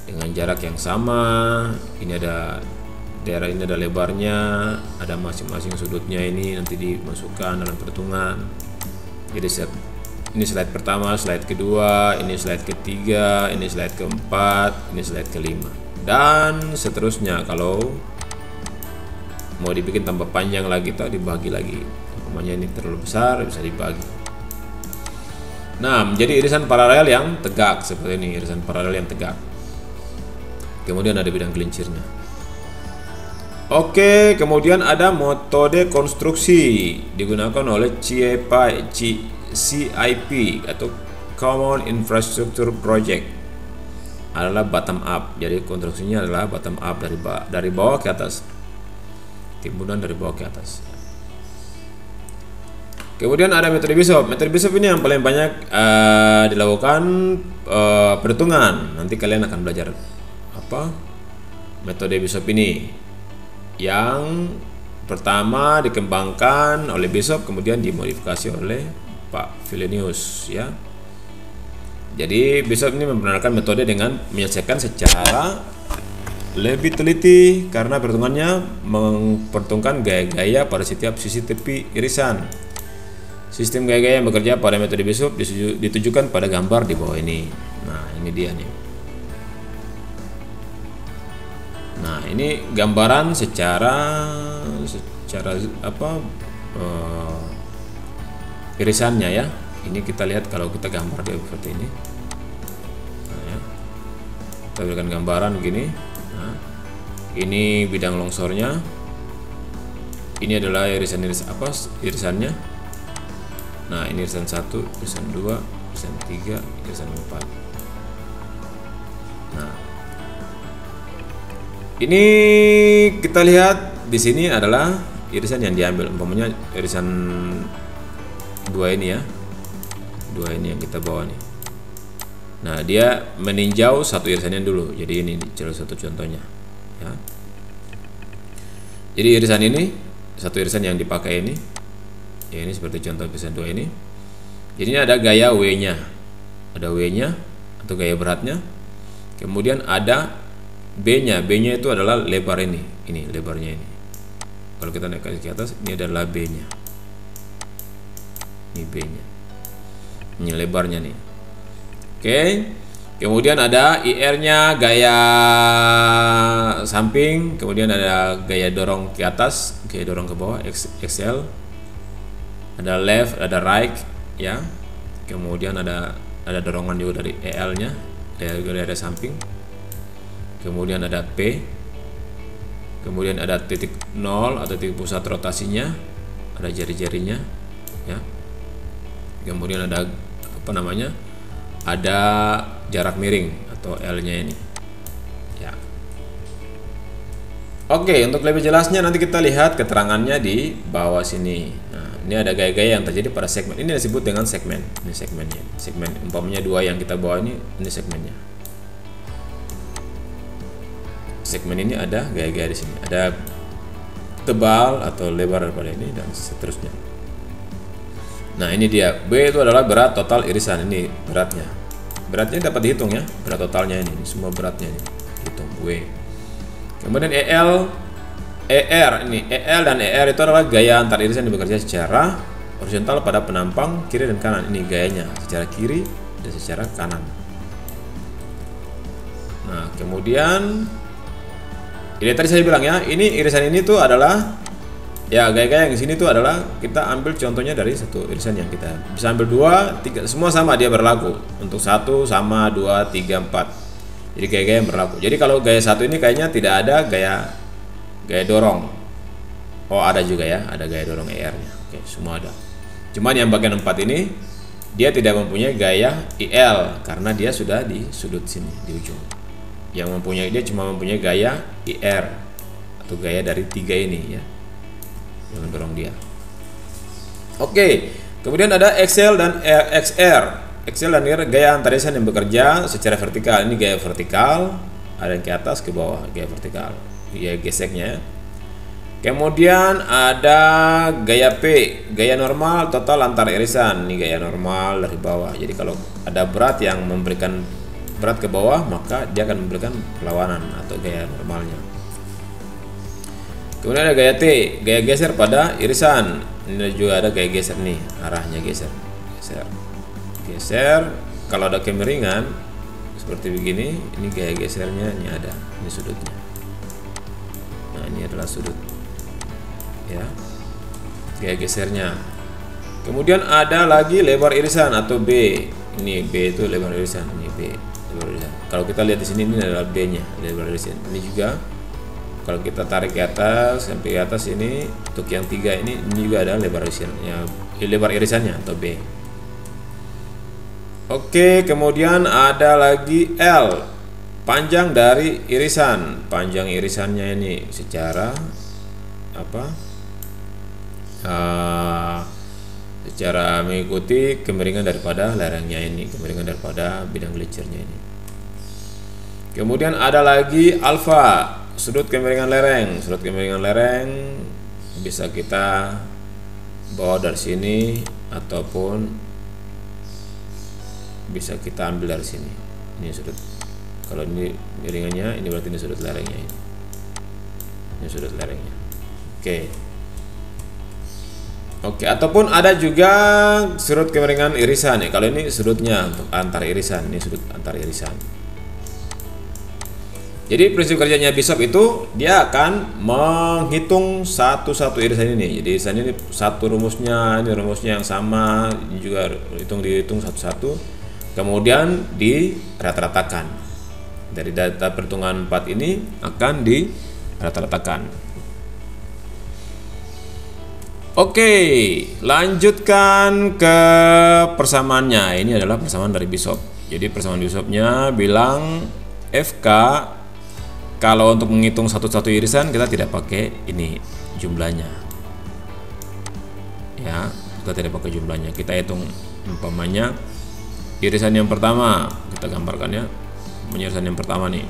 dengan jarak yang sama. Ini ada daerah, ini ada lebarnya, ada masing-masing sudutnya, ini nanti dimasukkan dalam perhitungan. Jadi ini slide pertama, slide kedua, ini slide ketiga, ini slide keempat, ini slide kelima, dan seterusnya. Kalau mau dibikin tambah panjang lagi, tak dibagi lagi. Namanya ini terlalu besar, bisa dibagi. Nah, menjadi irisan paralel yang tegak seperti ini, irisan paralel yang tegak. Kemudian ada bidang gelincirnya. Oke, kemudian ada metode konstruksi digunakan oleh CIP atau Common Infrastructure Project, adalah bottom up. Jadi konstruksinya adalah bottom up, dari bawah ke atas, timbunan dari bawah ke atas. Kemudian ada metode Bishop. Metode Bishop ini yang paling banyak dilakukan perhitungan. Nanti kalian akan belajar metode Bishop ini, yang pertama dikembangkan oleh Bishop, kemudian dimodifikasi oleh Pak Vilenius ya. Jadi Bishop ini membenarkan metode dengan menyelesaikan secara lebih teliti, karena perhitungannya memperhitungkan gaya-gaya pada setiap sisi tepi irisan. Sistem gaya-gaya yang bekerja pada metode Bishop ditujukan pada gambar di bawah ini. Nah, ini dia nih. Nah, ini gambaran secara irisannya ya. Ini kita lihat kalau kita gambar dia seperti ini. Nah, ya. Kita berikan gambaran begini. Nah, ini bidang longsornya. Ini adalah irisannya. Nah, ini irisan 1, irisan 2, irisan 3, irisan 4. Nah, ini kita lihat di sini adalah irisan yang diambil, umpamanya irisan 2 ini ya. 2 ini yang kita bawa nih. Nah, dia meninjau satu irisannya dulu. Jadi ini salah satu contohnya ya. Jadi irisan ini, satu irisan yang dipakai ini. Ya, ini seperti contoh irisan 2 ini. Jadi ini ada gaya W-nya. Ada W-nya atau gaya beratnya. Kemudian ada B-nya. B-nya itu adalah lebar ini. Ini lebarnya ini. Kalau kita naik ke atas, ini adalah B-nya. Ini B-nya. Ini lebarnya nih. Oke. Kemudian ada IR-nya, gaya samping, kemudian ada gaya dorong ke atas, gaya dorong ke bawah, XL. Ada left, ada right ya. Kemudian ada dorongan juga dari EL-nya, dari samping. Kemudian ada P. Kemudian ada titik 0 atau titik pusat rotasinya, ada jari-jarinya ya. Kemudian ada apa namanya? Ada jarak miring atau L-nya ini. Ya. Oke, untuk lebih jelasnya nanti kita lihat keterangannya di bawah sini. Nah, ini ada gaya-gaya yang terjadi pada segmen. Ini disebut dengan segmen. Ini segmennya. Segmen umpamanya 2 yang kita bawa ini segmennya. Segmen ini ada gaya-gaya di sini. Ada tebal atau lebar daripada ini dan seterusnya. Nah, ini dia. B itu adalah berat total irisan. Ini beratnya. Beratnya dapat dihitung ya. Berat totalnya ini semua beratnya ini. Hitung W. Kemudian EL, ER ini. EL dan ER itu adalah gaya antar irisan yang bekerja secara horizontal pada penampang kiri dan kanan. Ini gayanya secara kiri dan secara kanan. Nah, kemudian ini tadi saya bilang ya, ini irisan ini tuh adalah ya, gaya-gaya yang di sini tuh adalah kita ambil contohnya dari satu irisan yang kita bisa ambil 2, 3, semua sama dia berlaku. Untuk 1 sama 2, 3, 4. Jadi gaya-gaya yang berlaku. Jadi kalau gaya 1 ini kayaknya tidak ada gaya dorong. Oh, ada juga ya, ada gaya dorong ER-nya. Oke, semua ada. Cuman yang bagian 4 ini dia tidak mempunyai gaya IL karena dia sudah di sudut sini di ujung. Yang mempunyai dia cuma mempunyai gaya IR atau gaya dari 3 ini ya. Yang mendorong dia. Oke, kemudian ada XL dan XR. XL dan XR gaya antar irisan yang bekerja secara vertikal. Ini gaya vertikal, ada yang ke atas ke bawah, gaya vertikal. Gaya geseknya. Kemudian ada gaya P, gaya normal total antar irisan. Ini gaya normal dari bawah. Jadi kalau ada berat yang memberikan berat ke bawah, maka dia akan memberikan perlawanan atau gaya normalnya. Kemudian ada gaya T, gaya geser pada irisan. Ini juga ada gaya geser nih, arahnya geser. Geser. Kalau ada kemiringan seperti begini, ini gaya gesernya ini ada, ini sudutnya. Nah, ini adalah sudut. Ya. Gaya gesernya. Kemudian ada lagi lebar irisan atau B. Ini B itu lebar irisan, ini B. Lebar irisan. Kalau kita lihat di sini ini adalah B-nya, lebar irisan. Ini juga kalau kita tarik ke atas sampai ke atas ini untuk yang 3 ini juga ada lebar irisannya, lebar irisannya atau B. Oke, kemudian ada lagi L, panjang dari irisan. Panjang irisannya ini secara apa? Secara mengikuti kemiringan daripada lerengnya ini, kemiringan daripada bidang gletsiernya ini. Kemudian ada lagi alfa, sudut kemiringan lereng. Sudut kemiringan lereng bisa kita bawa dari sini ataupun bisa kita ambil dari sini. Ini sudut. Kalau ini miringannya, ini berarti ini sudut lerengnya ini. Ini sudut lerengnya. Oke, ataupun ada juga sudut kemiringan irisan nih. Kalau ini sudutnya untuk antar irisan, ini sudut antar irisan. Jadi prinsip kerjanya Bishop itu dia akan menghitung satu-satu irisan ini. Jadi irisan ini satu rumusnya, ini rumusnya yang sama, ini juga dihitung satu-satu. Kemudian dirata-ratakan. Dari data perhitungan 4 ini akan dirata-ratakan. Oke, lanjutkan ke persamaannya. Ini adalah persamaan dari Bishop. Jadi persamaan Bishopnya bilang FK, kalau untuk menghitung satu-satu irisan kita tidak pakai ini jumlahnya. Ya, kita tidak pakai jumlahnya. Kita hitung umpamanya irisan yang pertama, kita gambarkan ya. Irisan yang pertama nih.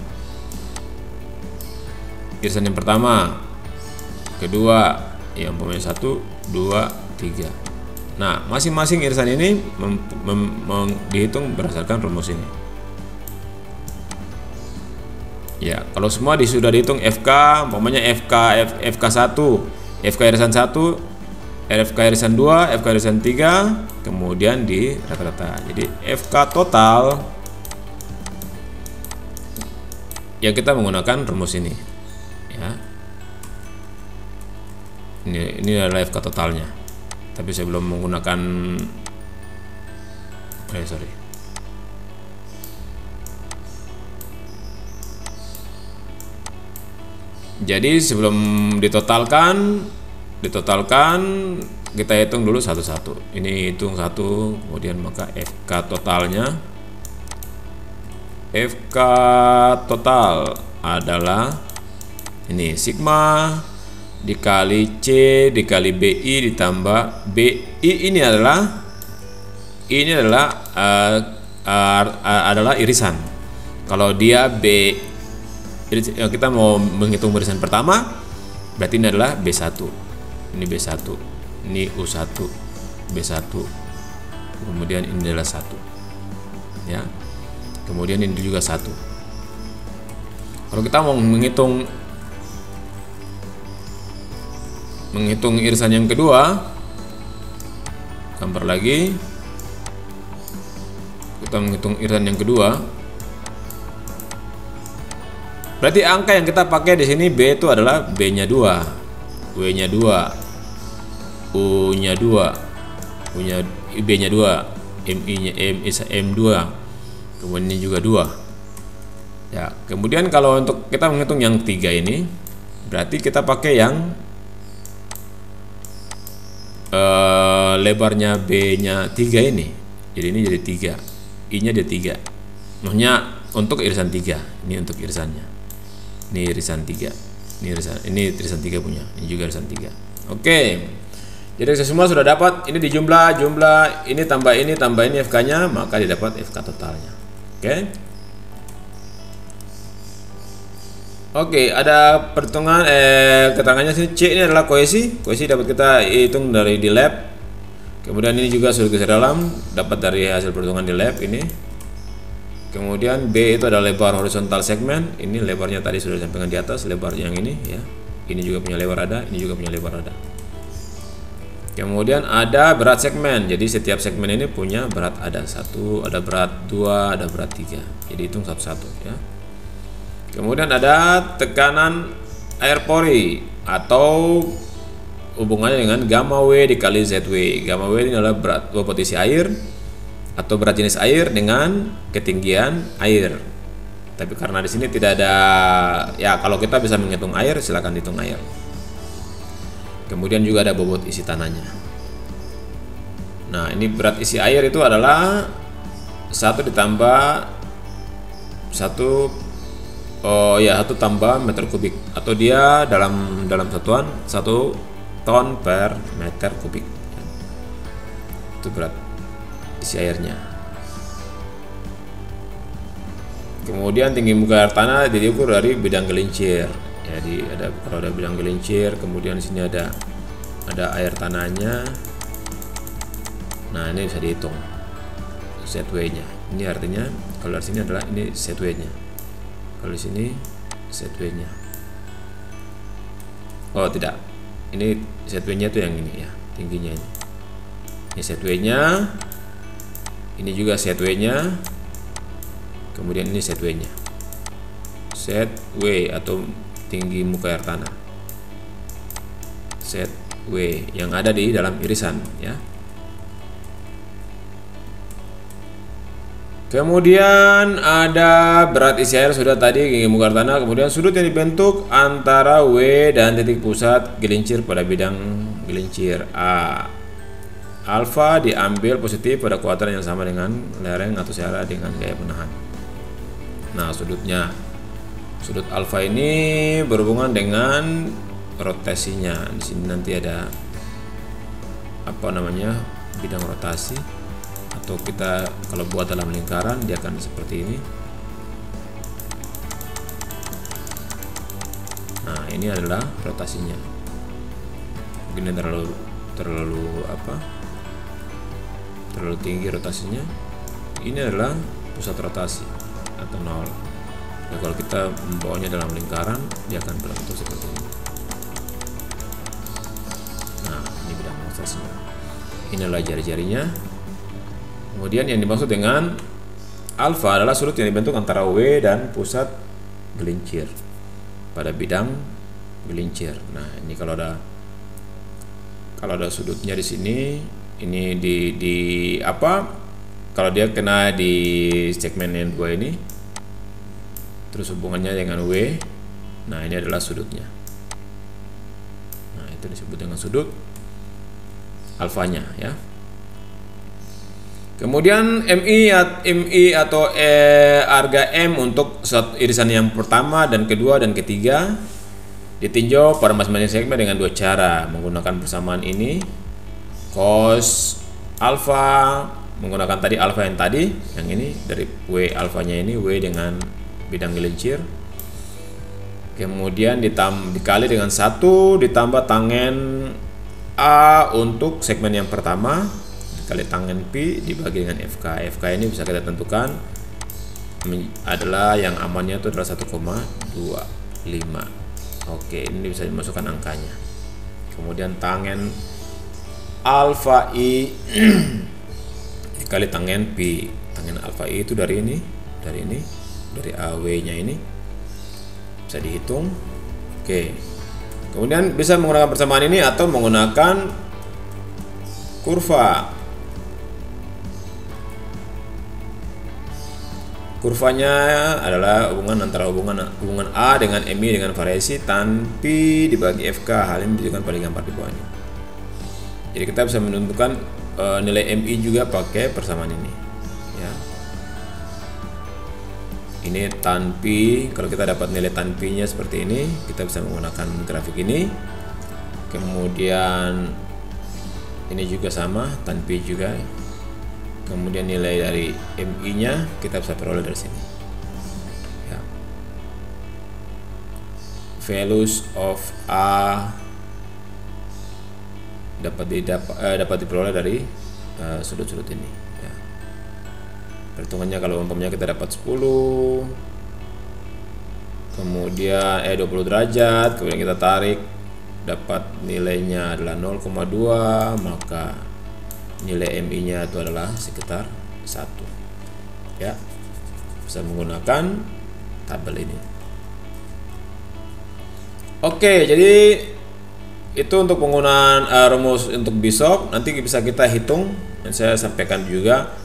Irisan yang pertama, kedua, yang umpamanya 1, 2, 3. Nah, masing-masing irisan ini dihitung berdasarkan rumus ini. Ya, kalau semua sudah dihitung FK, umpamanya FK1, FK irisan 1, FK irisan 2, FK irisan 3, kemudian di rata-rata. Jadi FK total ya kita menggunakan rumus ini. Ya. Ini adalah FK totalnya. Tapi saya belum menggunakan Jadi sebelum ditotalkan kita hitung dulu satu-satu. Ini hitung satu, kemudian maka FK totalnya. FK total adalah ini sigma dikali C dikali BI ditambah BI. Ini adalah irisan. Kalau dia kita mau menghitung irisan pertama, berarti ini adalah B1. Ini B1, ini U1, B1. Kemudian ini adalah 1. Ya. Kemudian ini juga 1. Kalau kita mau menghitung irisan yang kedua, gambar lagi. Kita menghitung irisan yang kedua. Berarti angka yang kita pakai di sini B itu adalah B-nya 2, W-nya 2, U-nya 2, B-nya 2, MI-nya M2. Kemudian ini juga 2. Ya, kemudian kalau untuk kita menghitung yang 3 ini, berarti kita pakai yang lebarnya B-nya 3 ini. Jadi ini jadi 3. I-nya jadi 3. Maksudnya untuk irisan 3. Ini untuk irisannya. Ini irisan 3. Ini irisan 3 punya. Ini juga irisan 3. Oke. Jadi semua sudah dapat. Ini dijumlah, ini tambah ini FK-nya, maka didapat FK totalnya. Oke. Oke, ada perhitungan keterangannya sini. C ini adalah kohesi. Kohesi dapat kita hitung dari di lab. Kemudian ini juga sudah geser dalam, dapat dari hasil perhitungan di lab ini. Kemudian B itu adalah lebar horizontal segmen. Ini lebarnya tadi sudah disampaikan di atas, lebar yang ini ya. Ini juga punya lebar ada, ini juga punya lebar ada. Kemudian ada berat segmen. Jadi setiap segmen ini punya berat ada 1, ada berat 2, ada berat 3. Jadi hitung satu-satu ya. Kemudian ada tekanan air pori atau hubungannya dengan gamma W dikali ZW. Gamma W ini adalah berat bobot isi air atau berat jenis air dengan ketinggian air. Tapi karena di sini tidak ada, ya kalau kita bisa menghitung air, silakan hitung air. Kemudian juga ada bobot isi tanahnya. Nah, ini berat isi air itu adalah 1 ditambah 1 tambah meter kubik, atau dia dalam satuan 1 ton per meter kubik. Itu berat isi airnya. Kemudian tinggi muka air tanah diukur dari bidang gelincir. Jadi kalau ada bidang gelincir, kemudian di sini ada air tanahnya. Nah, ini bisa dihitung ZW-nya. Ini artinya kalau di sini adalah ini ZW-nya. Kalau di sini ZW-nya. Oh, tidak. Ini ZW-nya itu yang ini ya, tingginya ini. Ini ZW-nya. Ini juga ZW-nya. Kemudian ini ZW-nya. ZW atau tinggi muka air tanah. ZW yang ada di dalam irisan ya. Kemudian ada berat isi air sudah tadi, tinggi muka air tanah, kemudian sudut yang dibentuk antara W dan titik pusat gelincir pada bidang gelincir A. Alfa diambil positif pada kuadran yang sama dengan lereng atau searah dengan gaya penahan. Nah, sudutnya, sudut alfa ini berhubungan dengan rotasinya. Di sini nanti ada apa namanya, bidang rotasi, atau kita kalau buat dalam lingkaran dia akan seperti ini. Nah, ini adalah rotasinya. Mungkin terlalu tinggi rotasinya. Ini adalah pusat rotasi atau nol. Nah, kalau kita membawanya dalam lingkaran, dia akan berbentuk seperti ini. Nah, ini bidang rotasinya. Ini adalah jari-jarinya. Kemudian yang dimaksud dengan alfa adalah sudut yang dibentuk antara W dan pusat gelincir pada bidang gelincir. Nah, ini kalau ada sudutnya di sini, ini di apa? Kalau dia kena di segmen yang dua ini, terus hubungannya dengan W, nah ini adalah sudutnya. Nah, itu disebut dengan sudut alfanya, ya. Kemudian MI atau harga M untuk irisan yang pertama dan kedua dan ketiga ditinjau pada masing-masing segmen dengan dua cara, menggunakan persamaan ini cos alfa, menggunakan tadi alfa yang tadi, yang ini dari W alfanya ini, W dengan bidang gelincir, kemudian dikali dengan 1 ditambah tangen A untuk segmen yang pertama dikali tangen P dibagi dengan FK. FK ini bisa kita tentukan adalah yang amannya itu adalah 1,25. Oke, ini bisa dimasukkan angkanya. Kemudian tangen alfa I dikali tangen P. Tangen alfa I itu dari ini, dari AW-nya ini bisa dihitung. Oke. Kemudian bisa menggunakan persamaan ini atau menggunakan kurva. Kurvanya adalah hubungan antara hubungan A dengan MI dengan variasi tan P dibagi FK. Hal ini ditunjukkan pada gambar di bawah ini. Jadi kita bisa menentukan nilai MI juga pakai persamaan ini, ya. Ini tan P. Kalau kita dapat nilai tan P-nya seperti ini, kita bisa menggunakan grafik ini. Kemudian ini juga sama, tan P juga. Kemudian nilai dari MI-nya kita bisa peroleh dari sini, ya. Values of A dapat diperoleh dari sudut-sudut ini, ya. Perhitungannya kalau umpamanya kita dapat 10, kemudian 20 derajat, kemudian kita tarik dapat nilainya adalah 0,2, maka nilai MI-nya itu adalah sekitar 1, ya. Bisa menggunakan tabel ini. Oke, jadi itu untuk penggunaan rumus untuk Bishop. Nanti bisa kita hitung dan saya sampaikan juga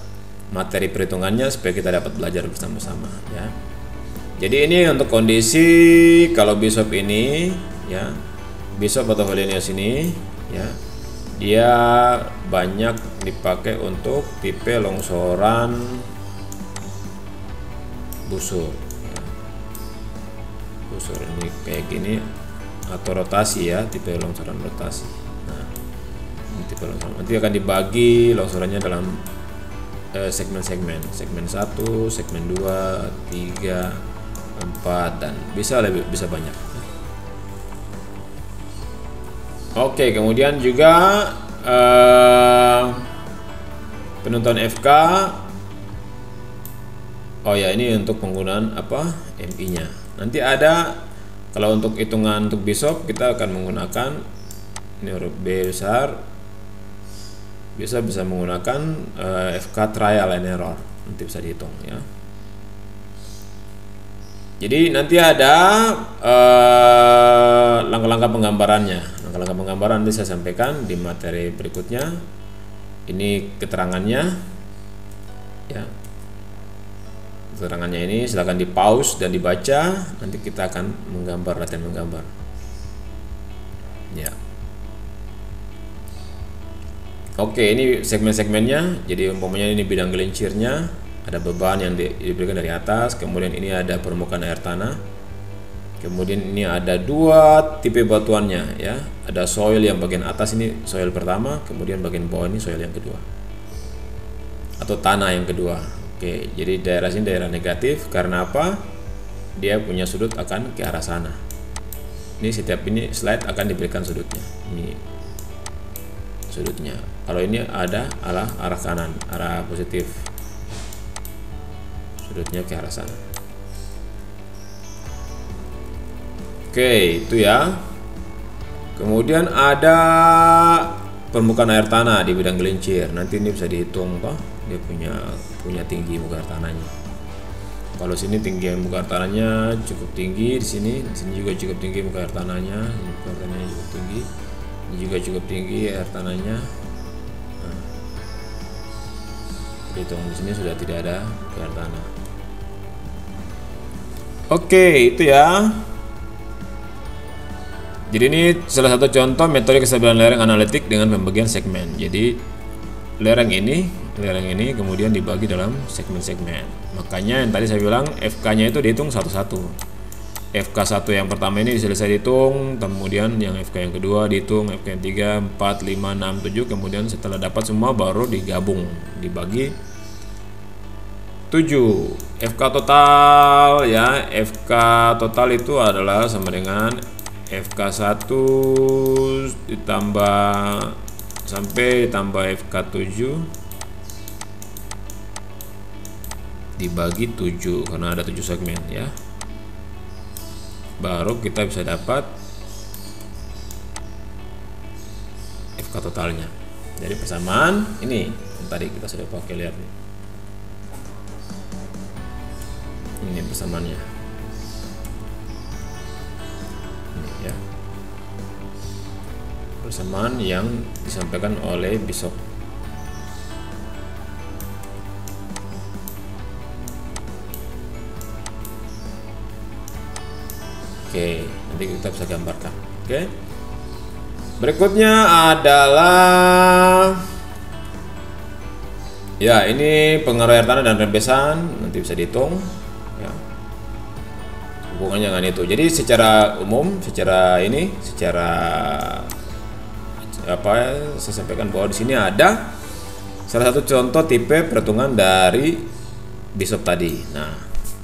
materi perhitungannya supaya kita dapat belajar bersama-sama, ya. Jadi ini untuk kondisi kalau Bishop ini, ya, Bishop atau Hallenius ini, ya, dia banyak dipakai untuk tipe longsoran busur, ya. Busur ini kayak gini atau rotasi, ya, tipe longsoran rotasi. Nah, ini tipe longsoran. Nanti akan dibagi longsorannya dalam segmen-segmen, segmen 1, segmen 2, 3, 4 dan bisa banyak. Oke, kemudian juga penentuan FK. Oh ya, ini untuk penggunaan apa? MI-nya. Nanti ada kalau untuk hitungan untuk Bishop kita akan menggunakan ini huruf B besar. Bisa menggunakan FK trial and error. Nanti bisa dihitung, ya. Jadi nanti ada langkah-langkah penggambarannya. Langkah-langkah penggambaran nanti saya sampaikan di materi berikutnya. Ini keterangannya, ya. Keterangannya ini silakan di pause dan dibaca. Nanti kita akan menggambar, latihan menggambar, ya. Oke, ini segmen-segmennya. Jadi umpamanya ini bidang gelincirnya, ada beban yang diberikan dari atas, kemudian ini ada permukaan air tanah, kemudian ini ada dua tipe batuannya ya. Ada soil yang bagian atas, ini soil pertama, kemudian bagian bawah ini soil yang kedua atau tanah yang kedua. Oke, jadi daerah sini daerah negatif karena apa? Dia punya sudut akan ke arah sana. Ini setiap ini slide akan diberikan sudutnya. Ini sudutnya. Kalau ini ada arah kanan, arah positif. Sudutnya ke arah sana. Oke, itu ya. Kemudian ada permukaan air tanah di bidang gelincir. Nanti ini bisa dihitung toh, dia punya tinggi muka air tanahnya. Kalau sini tinggi muka air tanahnya cukup tinggi, di sini juga cukup tinggi muka air tanahnya, muka air tanahnya cukup tinggi, ini juga cukup tinggi air tanahnya. Nah, hitung di sini sudah tidak ada muka air tanah. Oke, itu ya. Jadi ini salah satu contoh metode kestabilan lereng analitik dengan pembagian segmen. Jadi lereng ini kemudian dibagi dalam segmen-segmen. Makanya yang tadi saya bilang FK-nya itu dihitung satu-satu. FK1 yang pertama ini selesai dihitung, kemudian yang FK yang kedua dihitung, FK yang 3, 4, 5, 6, 7, kemudian setelah dapat semua baru digabung, dibagi 7. FK total ya, FK total itu adalah sama dengan FK1 ditambah FK7 dibagi 7 karena ada 7 segmen ya. Baru kita bisa dapat FK totalnya. Jadi persamaan ini yang tadi kita sudah pakai, lihat nih. Ini persamaannya. Ini ya. Persamaan yang disampaikan oleh Bishop. Oke, nanti kita bisa gambarkan. Oke. Berikutnya adalah ya, ini pengaruh air tanah dan rembesan, nanti bisa dihitung ya. Hubungannya dengan itu. Jadi secara umum, secara apa saya sampaikan bahwa di sini ada salah satu contoh tipe perhitungan dari Bishop tadi. Nah,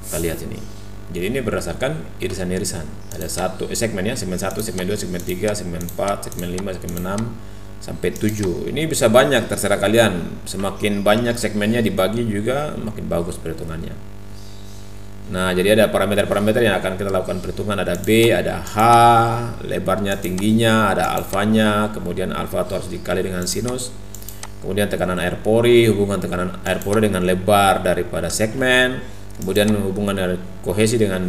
kita lihat ini. Jadi ini berdasarkan irisan-irisan. Ada segmennya, segmen 1, segmen 2, segmen 3, segmen 4, segmen 5, segmen 6 sampai 7. Ini bisa banyak, terserah kalian. Semakin banyak segmennya dibagi juga makin bagus perhitungannya. Nah, jadi ada parameter-parameter yang akan kita lakukan perhitungan. Ada B, ada H, lebarnya, tingginya, ada alfanya, kemudian alfa itu harus dikali dengan sinus. Kemudian tekanan air pori, hubungan tekanan air pori dengan lebar daripada segmen. Kemudian hubungan dari kohesi dengan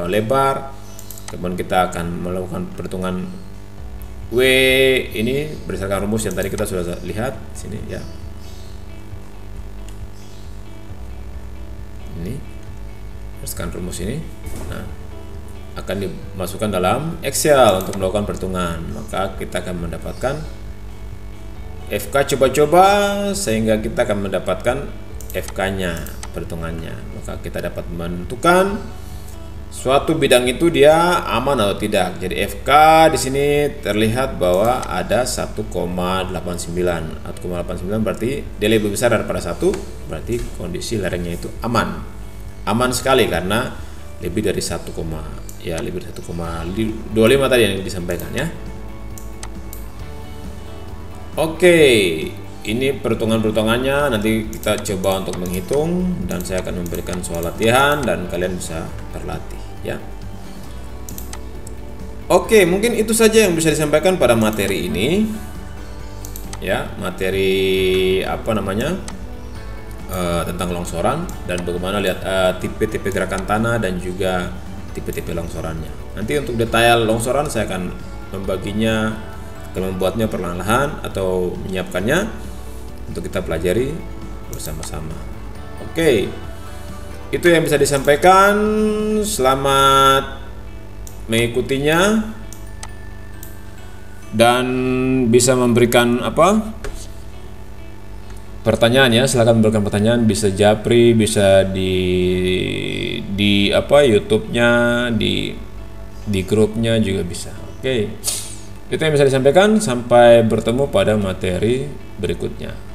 lebar. Kemudian kita akan melakukan perhitungan W ini berdasarkan rumus yang tadi kita sudah lihat sini ya. Ini berdasarkan rumus ini. Nah, akan dimasukkan dalam Excel untuk melakukan perhitungan. Maka kita akan mendapatkan FK coba-coba sehingga kita akan mendapatkan FK-nya, perhitungannya. Maka kita dapat menentukan suatu bidang itu dia aman atau tidak. Jadi FK di sini terlihat bahwa ada 1,89. 1,89 berarti dia lebih besar daripada 1, berarti kondisi lerengnya itu aman. Aman sekali karena lebih dari 1, ya lebih dari 1,25 tadi yang disampaikan ya. Oke. Ini perhitungan-perhitungannya, nanti kita coba untuk menghitung dan saya akan memberikan soal latihan dan kalian bisa berlatih ya. Oke, mungkin itu saja yang bisa disampaikan pada materi ini ya, materi apa namanya tentang longsoran dan bagaimana lihat tipe-tipe gerakan tanah dan juga tipe-tipe longsorannya. Nanti untuk detail longsoran saya akan membaginya, akan membuatnya perlahan-lahan atau menyiapkannya untuk kita pelajari bersama-sama. Oke, itu yang bisa disampaikan. Selamat mengikutinya dan bisa memberikan pertanyaan ya, silahkan berikan pertanyaan, bisa japri, bisa di apa YouTube-nya, di grupnya juga bisa. Oke, itu yang bisa disampaikan. Sampai bertemu pada materi berikutnya.